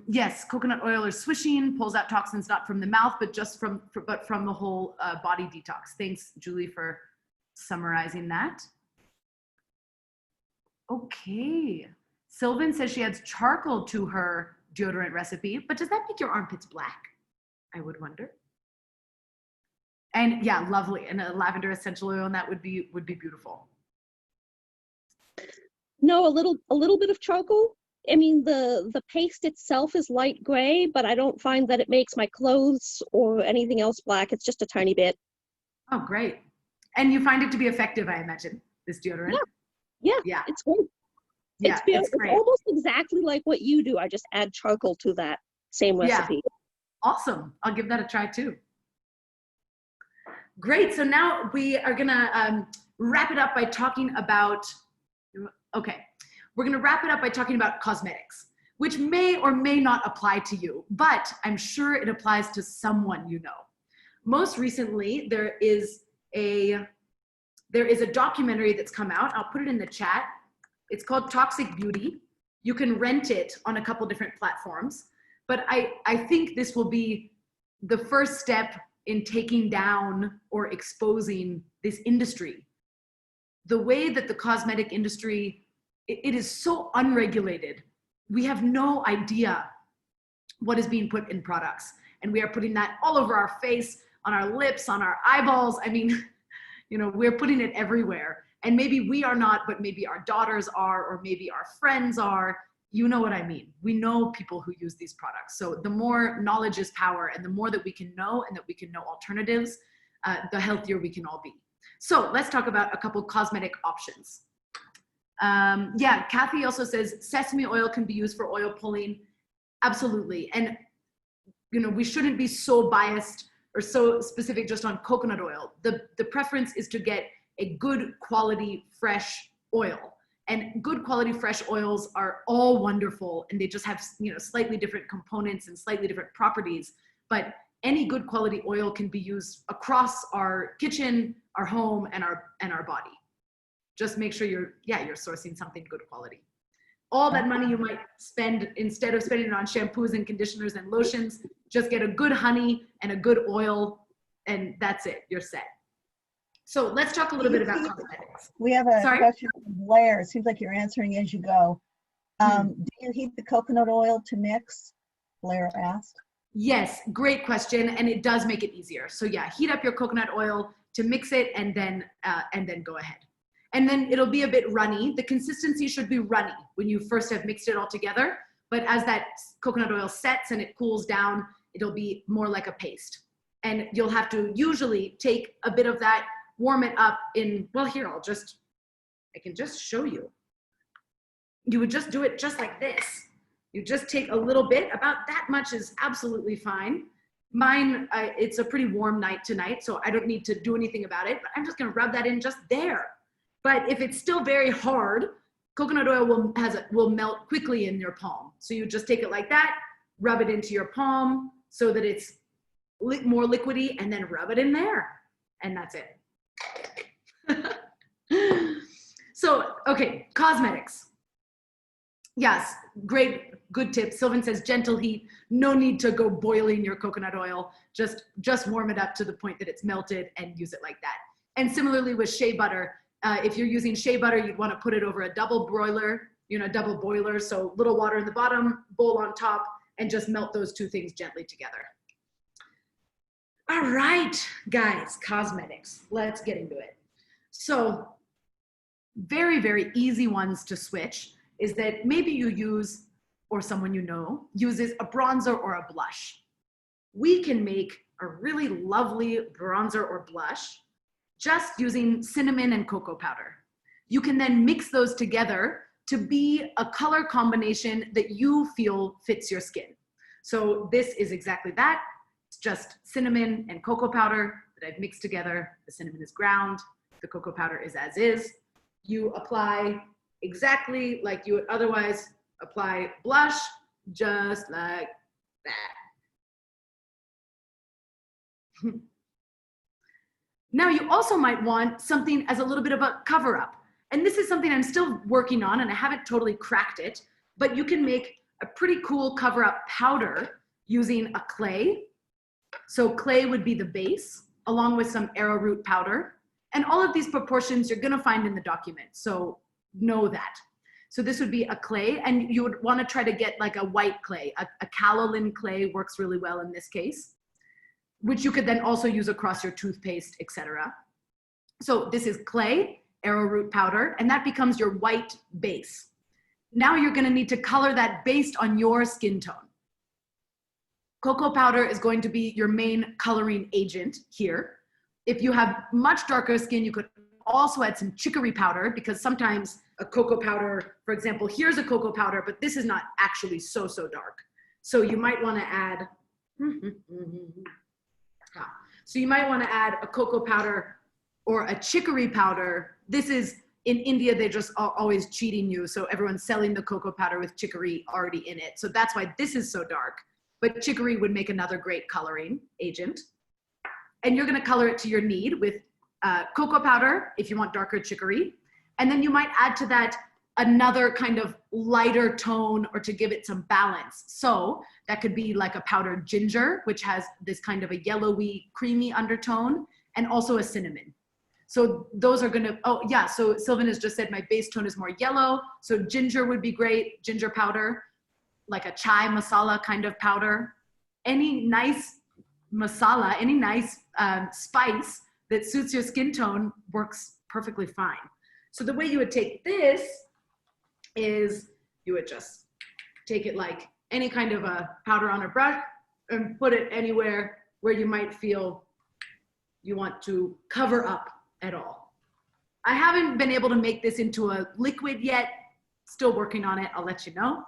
Yes, coconut oil or swishing pulls out toxins not from the mouth, but just from the whole body detox. Thanks, Julie, for summarizing that. Okay. Sylvan says she adds charcoal to her deodorant recipe, but does that make your armpits black? I would wonder. And yeah, lovely. And a lavender essential oil, and that would be beautiful. No, a little bit of charcoal. I mean, the paste itself is light gray, but I don't find that it makes my clothes or anything else black. It's just a tiny bit. Oh, great. And you find it to be effective, I imagine, this deodorant? Yeah, it's great. Yeah, It's great. almost exactly like what you do. I just add charcoal to that same recipe. Yeah. Awesome. I'll give that a try too. Great. So now we are going to wrap it up by talking about, we're going to wrap it up by talking about cosmetics, which may or may not apply to you, but I'm sure it applies to someone you know. Most recently, there is a documentary that's come out. I'll put it in the chat. It's called Toxic Beauty. You can rent it on a couple different platforms, but I think this will be the first step in taking down or exposing this industry. The way that the cosmetic industry, it is so unregulated. We have no idea what is being put in products. And we are putting that all over our face, on our lips, on our eyeballs. I mean, you know, we're putting it everywhere. And maybe we are not, but maybe our daughters are, or maybe our friends are. You know what I mean? We know people who use these products. So the more knowledge is power, and the more that we can know and that we can know alternatives, the healthier we can all be. So let's talk about a couple cosmetic options. Yeah, Kathy also says sesame oil can be used for oil pulling. Absolutely. And, you know, we shouldn't be so biased or so specific just on coconut oil. The preference is to get a good quality fresh oil. And good quality fresh oils are all wonderful, and they just have, you know, slightly different components and slightly different properties. But any good quality oil can be used across our kitchen, our home, and our body. Just make sure you're sourcing something good quality. All that money you might spend, instead of spending it on shampoos and conditioners and lotions, just get a good honey and a good oil, and that's it. You're set. So let's talk a little bit about cosmetics. We have a question from Blair. It seems like you're answering as you go. Do you heat the coconut oil to mix? Blair asked. Yes, great question, and it does make it easier. So yeah, heat up your coconut oil to mix it, and then go ahead. And then it'll be a bit runny. The consistency should be runny when you first have mixed it all together. But as that coconut oil sets and it cools down, it'll be more like a paste. And you'll have to usually take a bit of that, warm it up in, well, here, I can just show you. You would just do it just like this. You just take a little bit, about that much is absolutely fine. Mine, it's a pretty warm night tonight, so I don't need to do anything about it, but I'm just gonna rub that in just there. But if it's still very hard, coconut oil will melt quickly in your palm. So you just take it like that, rub it into your palm so that it's more liquidy, and then rub it in there, and that's it. So, okay, cosmetics. Yes, great, good tip. Sylvan says gentle heat, no need to go boiling your coconut oil. Just warm it up to the point that it's melted and use it like that. And similarly with shea butter, if you're using shea butter, you'd want to put it over a double boiler, double boiler. So little water in the bottom, bowl on top, and just melt those two things gently together. All right, guys, cosmetics. Let's get into it. So very, very easy ones to switch is that maybe you use, or someone you know, uses a bronzer or a blush. We can make a really lovely bronzer or blush just using cinnamon and cocoa powder. You can then mix those together to be a color combination that you feel fits your skin. So this is exactly that. It's just cinnamon and cocoa powder that I've mixed together. The cinnamon is ground, the cocoa powder is as is. You apply exactly like you would otherwise apply blush. just like that. Now you also might want something as a little bit of a cover up. And this is something I'm still working on and I haven't totally cracked it, but you can make a pretty cool cover up powder using a clay. So clay would be the base along with some arrowroot powder. And all of these proportions you're gonna find in the document. So know that. So this would be a clay and you would wanna try to get like a white clay. A kaolin clay works really well in this case, which you could then also use across your toothpaste, etc. So this is clay, arrowroot powder, and that becomes your white base. Now you're gonna need to color that based on your skin tone. Cocoa powder is going to be your main coloring agent here. If you have much darker skin, you could also add some chicory powder because sometimes a cocoa powder, for example, here's a cocoa powder, but this is not actually so dark. So you might wanna add, so you might wanna add a cocoa powder or a chicory powder. This is, in India, they just are always cheating you. So everyone's selling the cocoa powder with chicory already in it. So that's why this is so dark. But chicory would make another great coloring agent. And you're gonna color it to your need with cocoa powder if you want darker chicory. And then you might add to that another kind of lighter tone or to give it some balance. So that could be like a powdered ginger, which has this kind of a yellowy, creamy undertone, and also a cinnamon. So those are gonna, oh yeah, so Sylvan has just said my base tone is more yellow. So ginger would be great, ginger powder, like a chai masala kind of powder. Any nice masala, any nice spice that suits your skin tone works perfectly fine. So the way you would take this is you would just take it like any kind of a powder on a brush and put it anywhere where you might feel you want to cover up at all. I haven't been able to make this into a liquid yet. Still working on it, I'll let you know.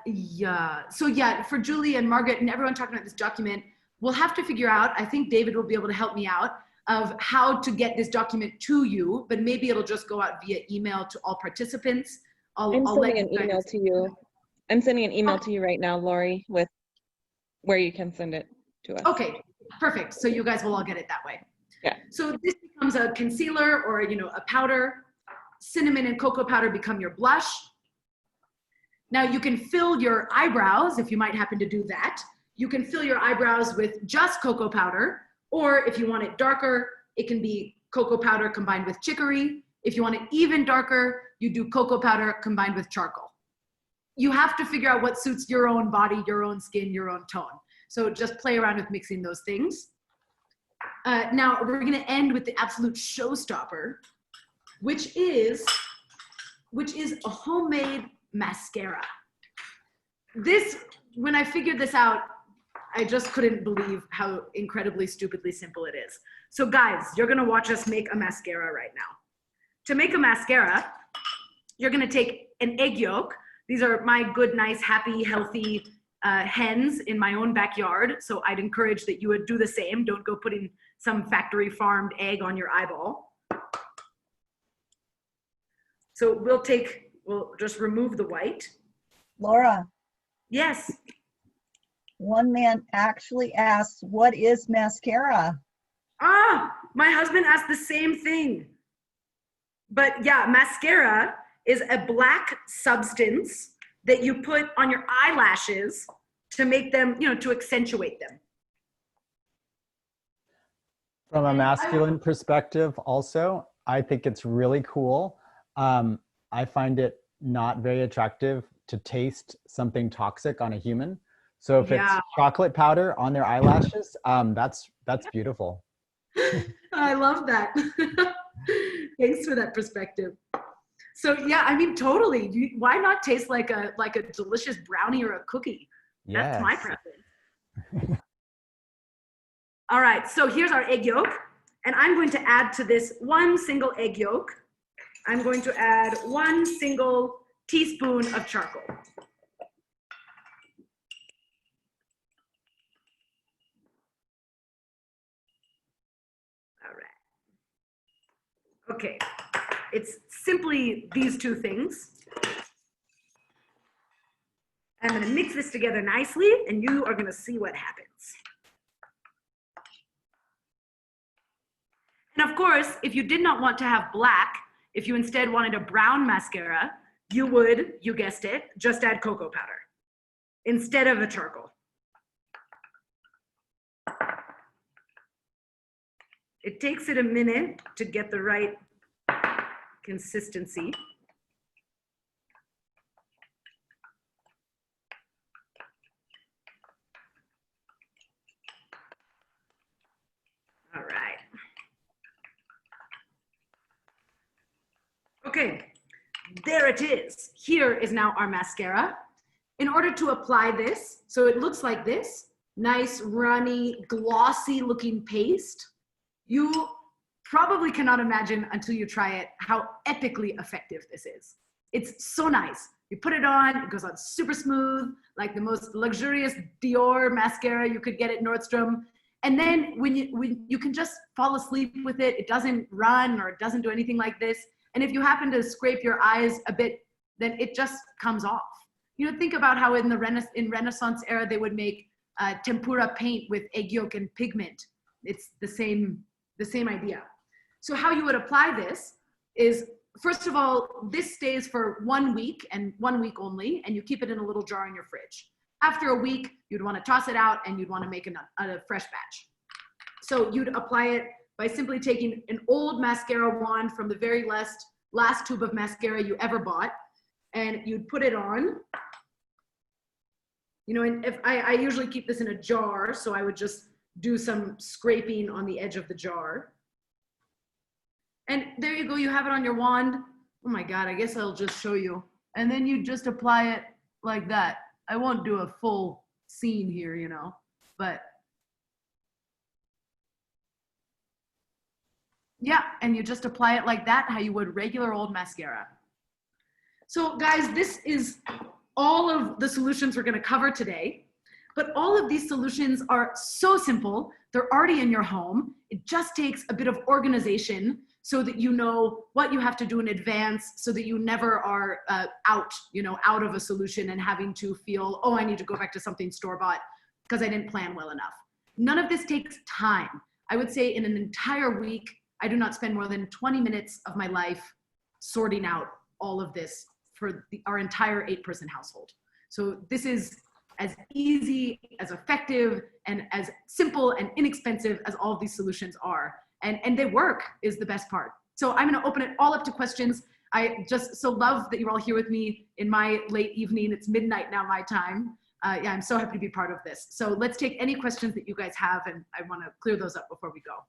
Yeah, so yeah, for Julie and Margaret and everyone talking about this document, we'll have to figure out, I think David will be able to help me out, of how to get this document to you, but maybe it'll just go out via email to all participants. I'm sending an email to you. I'm sending an email to you right now, Lori, with where you can send it to us. Okay, perfect. So you guys will all get it that way. Yeah. So this becomes a concealer or a powder. Cinnamon and cocoa powder become your blush. Now you can fill your eyebrows if you might happen to do that. You can fill your eyebrows with just cocoa powder, or if you want it darker, it can be cocoa powder combined with chicory. If you want it even darker, you do cocoa powder combined with charcoal. You have to figure out what suits your own body, your own skin, your own tone. So just play around with mixing those things. Now we're gonna end with the absolute showstopper, which is a homemade mascara. This, when I figured this out, I just couldn't believe how incredibly stupidly simple it is. So guys, you're gonna watch us make a mascara right now. To make a mascara, you're gonna take an egg yolk. These are my good, nice, happy, healthy hens in my own backyard. So I'd encourage that you would do the same. Don't go putting some factory farmed egg on your eyeball. So we'll just remove the white. Laura, Yes. one man actually asked, what is mascara? Ah, my husband asked the same thing. But yeah, mascara is a black substance that you put on your eyelashes to make them, to accentuate them. From a masculine perspective also, I think it's really cool. I find it not very attractive to taste something toxic on a human. So if it's chocolate powder on their eyelashes, that's beautiful. I love that. Thanks for that perspective. So yeah, I mean, totally. Why not taste like a delicious brownie or a cookie? Yes. That's my preference. All right, so here's our egg yolk. And I'm going to add to this one single egg yolk. I'm going to add 1 single teaspoon of charcoal. All right. Okay, it's simply these two things. I'm going to mix this together nicely, and you are going to see what happens. And of course, if you did not want to have black, if you instead wanted a brown mascara, you would, you guessed it, just add cocoa powder instead of a charcoal. It takes it a minute to get the right consistency. All right. Okay, there it is. Here is now our mascara. In order to apply this, so it looks like this, nice, runny, glossy looking paste. You probably cannot imagine until you try it how epically effective this is. It's so nice. You put it on, it goes on super smooth, like the most luxurious Dior mascara you could get at Nordstrom. And then when you can just fall asleep with it, it doesn't run or it doesn't do anything like this. And if you happen to scrape your eyes a bit, then it just comes off. You know, think about how in the Renaissance era, they would make tempera paint with egg yolk and pigment. It's the same idea. So how you would apply this is, first of all, this stays for 1 week and 1 week only, and you keep it in a little jar in your fridge. After a week, you'd want to toss it out and you'd want to make a fresh batch. So you'd apply it by simply taking an old mascara wand from the very last tube of mascara you ever bought, and you'd put it on. You know, and if I usually keep this in a jar, so I would just do some scraping on the edge of the jar. And there you go, you have it on your wand. Oh my God, I guess I'll just show you. And then you just apply it like that. I won't do a full scene here, you know, but yeah, and you just apply it like that, how you would regular old mascara. So guys, this is all of the solutions we're gonna cover today, but all of these solutions are so simple. They're already in your home. It just takes a bit of organization so that you know what you have to do in advance, so that you never are out of a solution and having to feel, oh, I need to go back to something store-bought because I didn't plan well enough. None of this takes time. I would say in an entire week, I do not spend more than 20 minutes of my life sorting out all of this for our entire 8-person household. So this is as easy, as effective, and as simple and inexpensive as all of these solutions are. And they work is the best part. So I'm gonna open it all up to questions. I just so love that you're all here with me in my late evening. It's midnight now, my time. Yeah, I'm so happy to be part of this. So let's take any questions that you guys have, and I wanna clear those up before we go.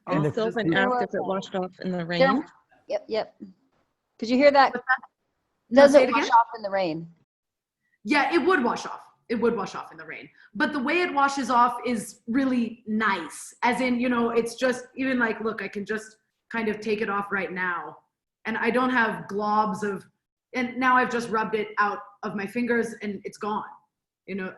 And Sylvan asked if it washed off in the rain. Yep. Did you hear that? Does it wash off in the rain? Yeah, it would wash off. It would wash off in the rain. But the way it washes off is really nice. As in, you know, it's just even like, look, I can just kind of take it off right now. And I don't have globs of, and now I've just rubbed it out of my fingers and it's gone. You know,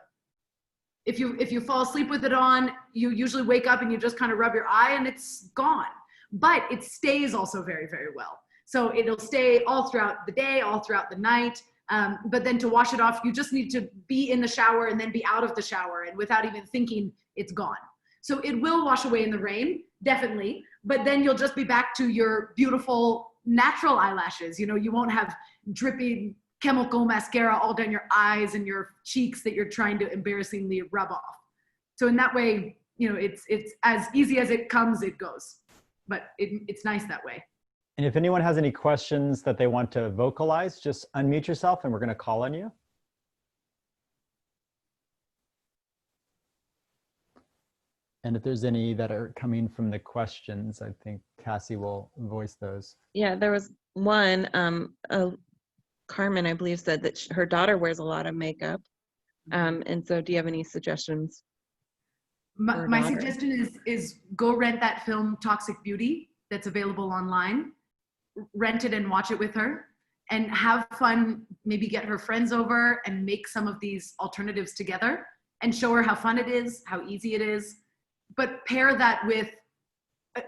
if you fall asleep with it on, you usually wake up and you just kind of rub your eye and it's gone. But it stays also very, very well. So it'll stay all throughout the day, all throughout the night. But then to wash it off, you just need to be in the shower and then be out of the shower, and without even thinking, it's gone. So it will wash away in the rain, definitely, but then you'll just be back to your beautiful natural eyelashes. You know, you won't have dripping chemical mascara all down your eyes and your cheeks that you're trying to embarrassingly rub off. So in that way, you know, it's as easy as it comes, it goes. But it's nice that way. And if anyone has any questions that they want to vocalize, just unmute yourself and we're going to call on you. And if there's any that are coming from the questions, I think Cassie will voice those. Yeah, there was one, Carmen, I believe, said that her daughter wears a lot of makeup. And so do you have any suggestions? My suggestion is go rent that film Toxic Beauty that's available online. Rent it and watch it with her and have fun. Maybe get her friends over and make some of these alternatives together and show her how fun it is, how easy it is. But pair that with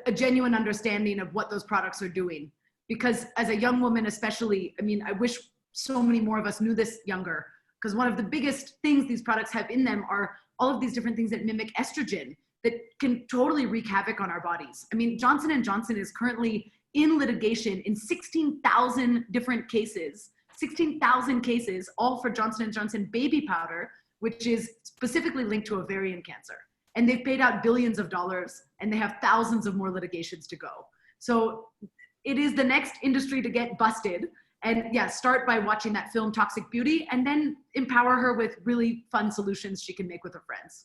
a genuine understanding of what those products are doing. Because as a young woman, especially, I mean, I wish so many more of us knew this younger, because one of the biggest things these products have in them are all of these different things that mimic estrogen that can totally wreak havoc on our bodies. I mean, Johnson & Johnson is currently in litigation in 16,000 different cases, 16,000 cases, all for Johnson & Johnson baby powder, which is specifically linked to ovarian cancer. And they've paid out billions of dollars, and they have thousands of more litigations to go. So it is the next industry to get busted. And yeah, start by watching that film Toxic Beauty, and then empower her with really fun solutions she can make with her friends.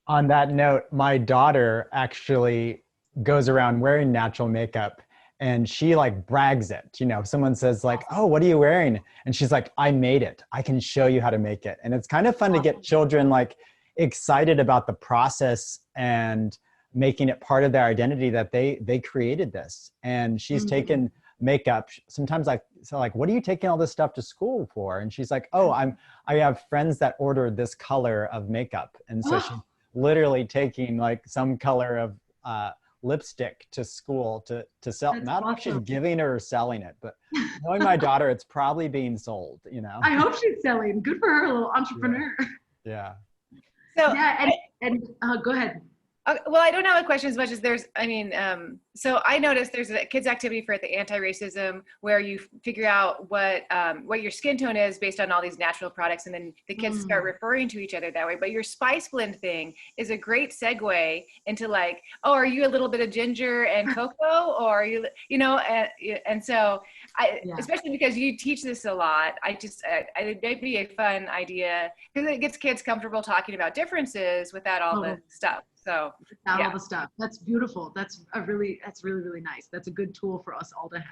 On that note, my daughter actually goes around wearing natural makeup, and she like brags it. You know, someone says like, "Oh, what are you wearing?" And she's like, "I made it. I can show you how to make it." And it's kind of fun to get children like excited about the process and making it part of their identity that they created this. And she's taken makeup. Sometimes I say like, "What are you taking all this stuff to school for?" And she's like, "Oh, I have friends that ordered this color of makeup." And so she's literally taking like some color of lipstick to school to sell. That's not awesome. actually giving her or selling it, but knowing my daughter, it's probably being sold, you know? I hope she's selling. Good for her, a little entrepreneur. Yeah. So Yeah, and go ahead. well, I don't have a question as much as there's, I mean, so I noticed there's a kids activity for the anti-racism where you figure out what your skin tone is based on all these natural products, and then the kids start referring to each other that way. But your spice blend thing is a great segue into like, oh, are you a little bit of ginger and cocoa, or are you, you know, and so especially because you teach this a lot, it may be a fun idea because it gets kids comfortable talking about differences without all the stuff. So all the stuff. That's beautiful. That's really, really nice. That's a good tool for us all to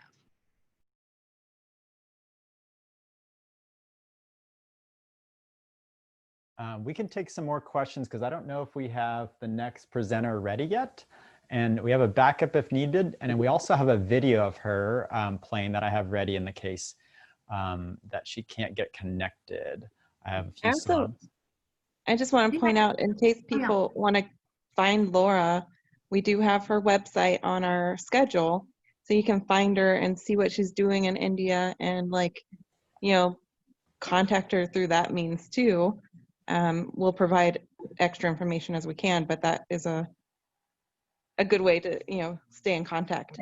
have. We can take some more questions because I don't know if we have the next presenter ready yet. And we have a backup if needed. And then we also have a video of her playing that I have ready in the case that she can't get connected. I have a few songs. I just want to point out, in case people want to find Laura, we do have her website on our schedule, so you can find her and see what she's doing in India, and like, you know, contact her through that means too. We'll provide extra information as we can, but that is a good way to, you know, stay in contact.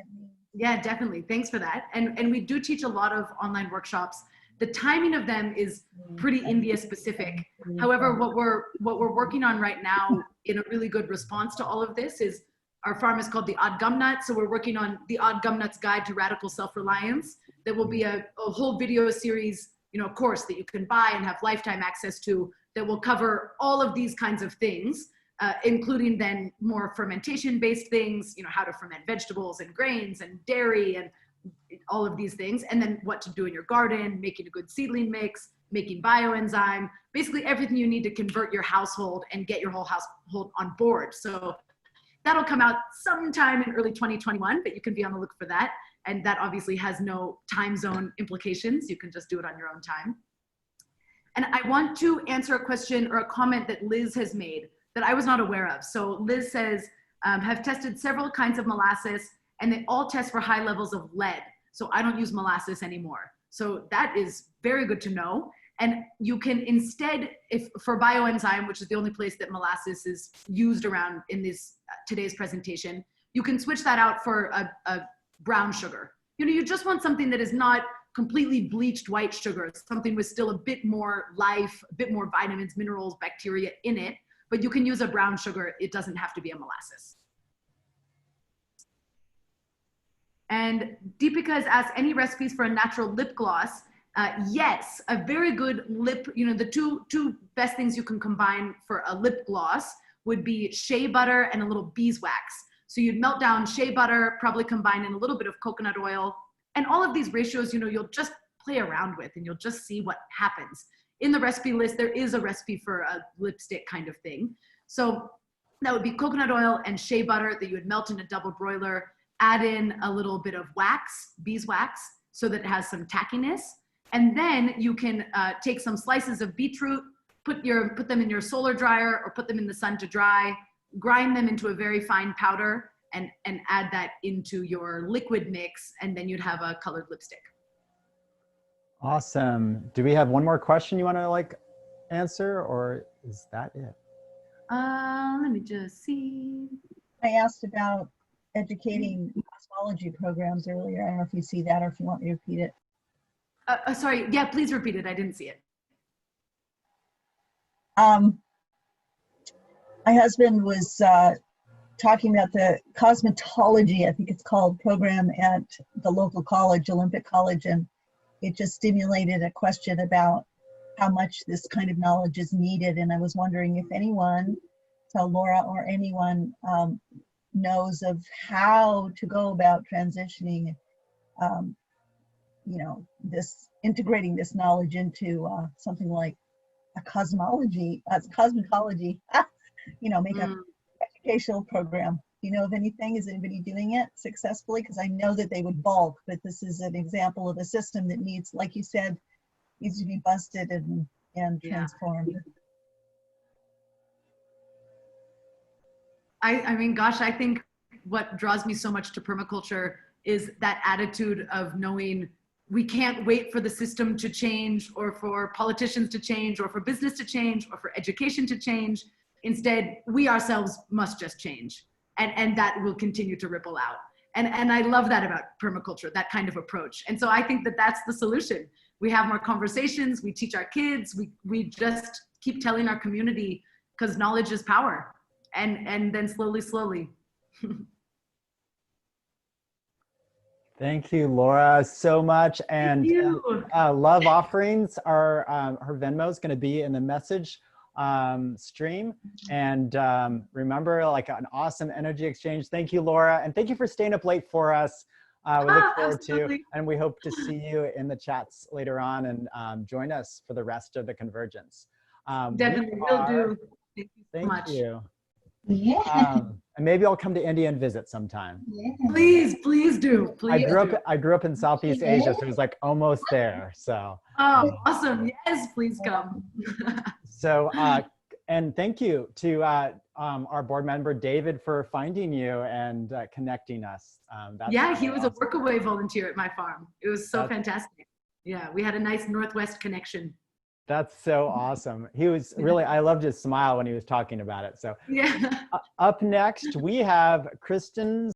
Yeah, definitely. Thanks for that. And we do teach a lot of online workshops. The timing of them is pretty India specific. However, what we're working on right now in a really good response to all of this is our farm is called the Odd Gumnut. So we're working on the Odd Gumnut's Guide to Radical Self-Reliance. That will be a whole video series, you know, course that you can buy and have lifetime access to, that will cover all of these kinds of things, including then more fermentation-based things, you know, how to ferment vegetables and grains and dairy and all of these things, and then what to do in your garden, making a good seedling mix, making bioenzyme, basically everything you need to convert your household and get your whole household on board. So that'll come out sometime in early 2021, but you can be on the look for that. And that obviously has no time zone implications. You can just do it on your own time. And I want to answer a question or a comment that Liz has made that I was not aware of. So Liz says, have tested several kinds of molasses, and they all test for high levels of lead. So I don't use molasses anymore. So that is very good to know. And you can instead, if for bioenzyme, which is the only place that molasses is used around in this today's presentation, you can switch that out for a brown sugar. You know, you just want something that is not completely bleached white sugar, something with still a bit more life, a bit more vitamins, minerals, bacteria in it, but you can use a brown sugar. It doesn't have to be a molasses. And Deepika has asked, any recipes for a natural lip gloss? Yes, a very good lip, you know, the two best things you can combine for a lip gloss would be shea butter and a little beeswax. So you'd melt down shea butter, probably combine in a little bit of coconut oil, and all of these ratios, you know, you'll just play around with and you'll just see what happens. In the recipe list, there is a recipe for a lipstick kind of thing. So that would be coconut oil and shea butter that you would melt in a double broiler, add in a little bit of wax, beeswax, so that it has some tackiness. And then you can take some slices of beetroot, put them in your solar dryer or put them in the sun to dry, grind them into a very fine powder, and add that into your liquid mix, and then you'd have a colored lipstick. Awesome. Do we have one more question you want to like answer, or is that it? Let me just see. I asked about educating cosmology programs earlier. I don't know if you see that or if you want me to repeat it. Sorry, yeah, please repeat it. I didn't see it. My husband was talking about the cosmetology, I think it's called, program at the local college, Olympic College, and it just stimulated a question about how much this kind of knowledge is needed. And I was wondering if anyone, so Laura or anyone, knows of how to go about transitioning, you know, this, integrating this knowledge into something like a cosmetology, you know, make a educational program. Do you know of anything? Is anybody doing it successfully? Because I know that they would balk, but this is an example of a system that needs, like you said, needs to be busted and transformed. I mean, gosh, I think what draws me so much to permaculture is that attitude of knowing we can't wait for the system to change, or for politicians to change, or for business to change, or for education to change. Instead, we ourselves must just change, and that will continue to ripple out. And I love that about permaculture, that kind of approach. And so I think that that's the solution. We have more conversations, we teach our kids, we just keep telling our community, because knowledge is power. And then slowly. Thank you, Laura, so much. And love offerings are, her Venmo is going to be in the message stream. And remember, like, an awesome energy exchange. Thank you, Laura. And thank you for staying up late for us. We look forward to, and we hope to see you in the chats later on, and join us for the rest of the convergence. Definitely will do. Thank you so much. Thank you. Yeah. And maybe I'll come to India and visit sometime. Yeah. Please do. Please I grew up in Southeast Asia, so it was like almost there. So. Oh, awesome. Yes, please come. So, and thank you to our board member, David, for finding you and connecting us. Yeah, he was a workaway volunteer at my farm. It was so fantastic. Yeah, we had a nice Northwest connection. That's so awesome. He was really, I loved his smile when he was talking about it. So yeah. Up next, we have Kristen's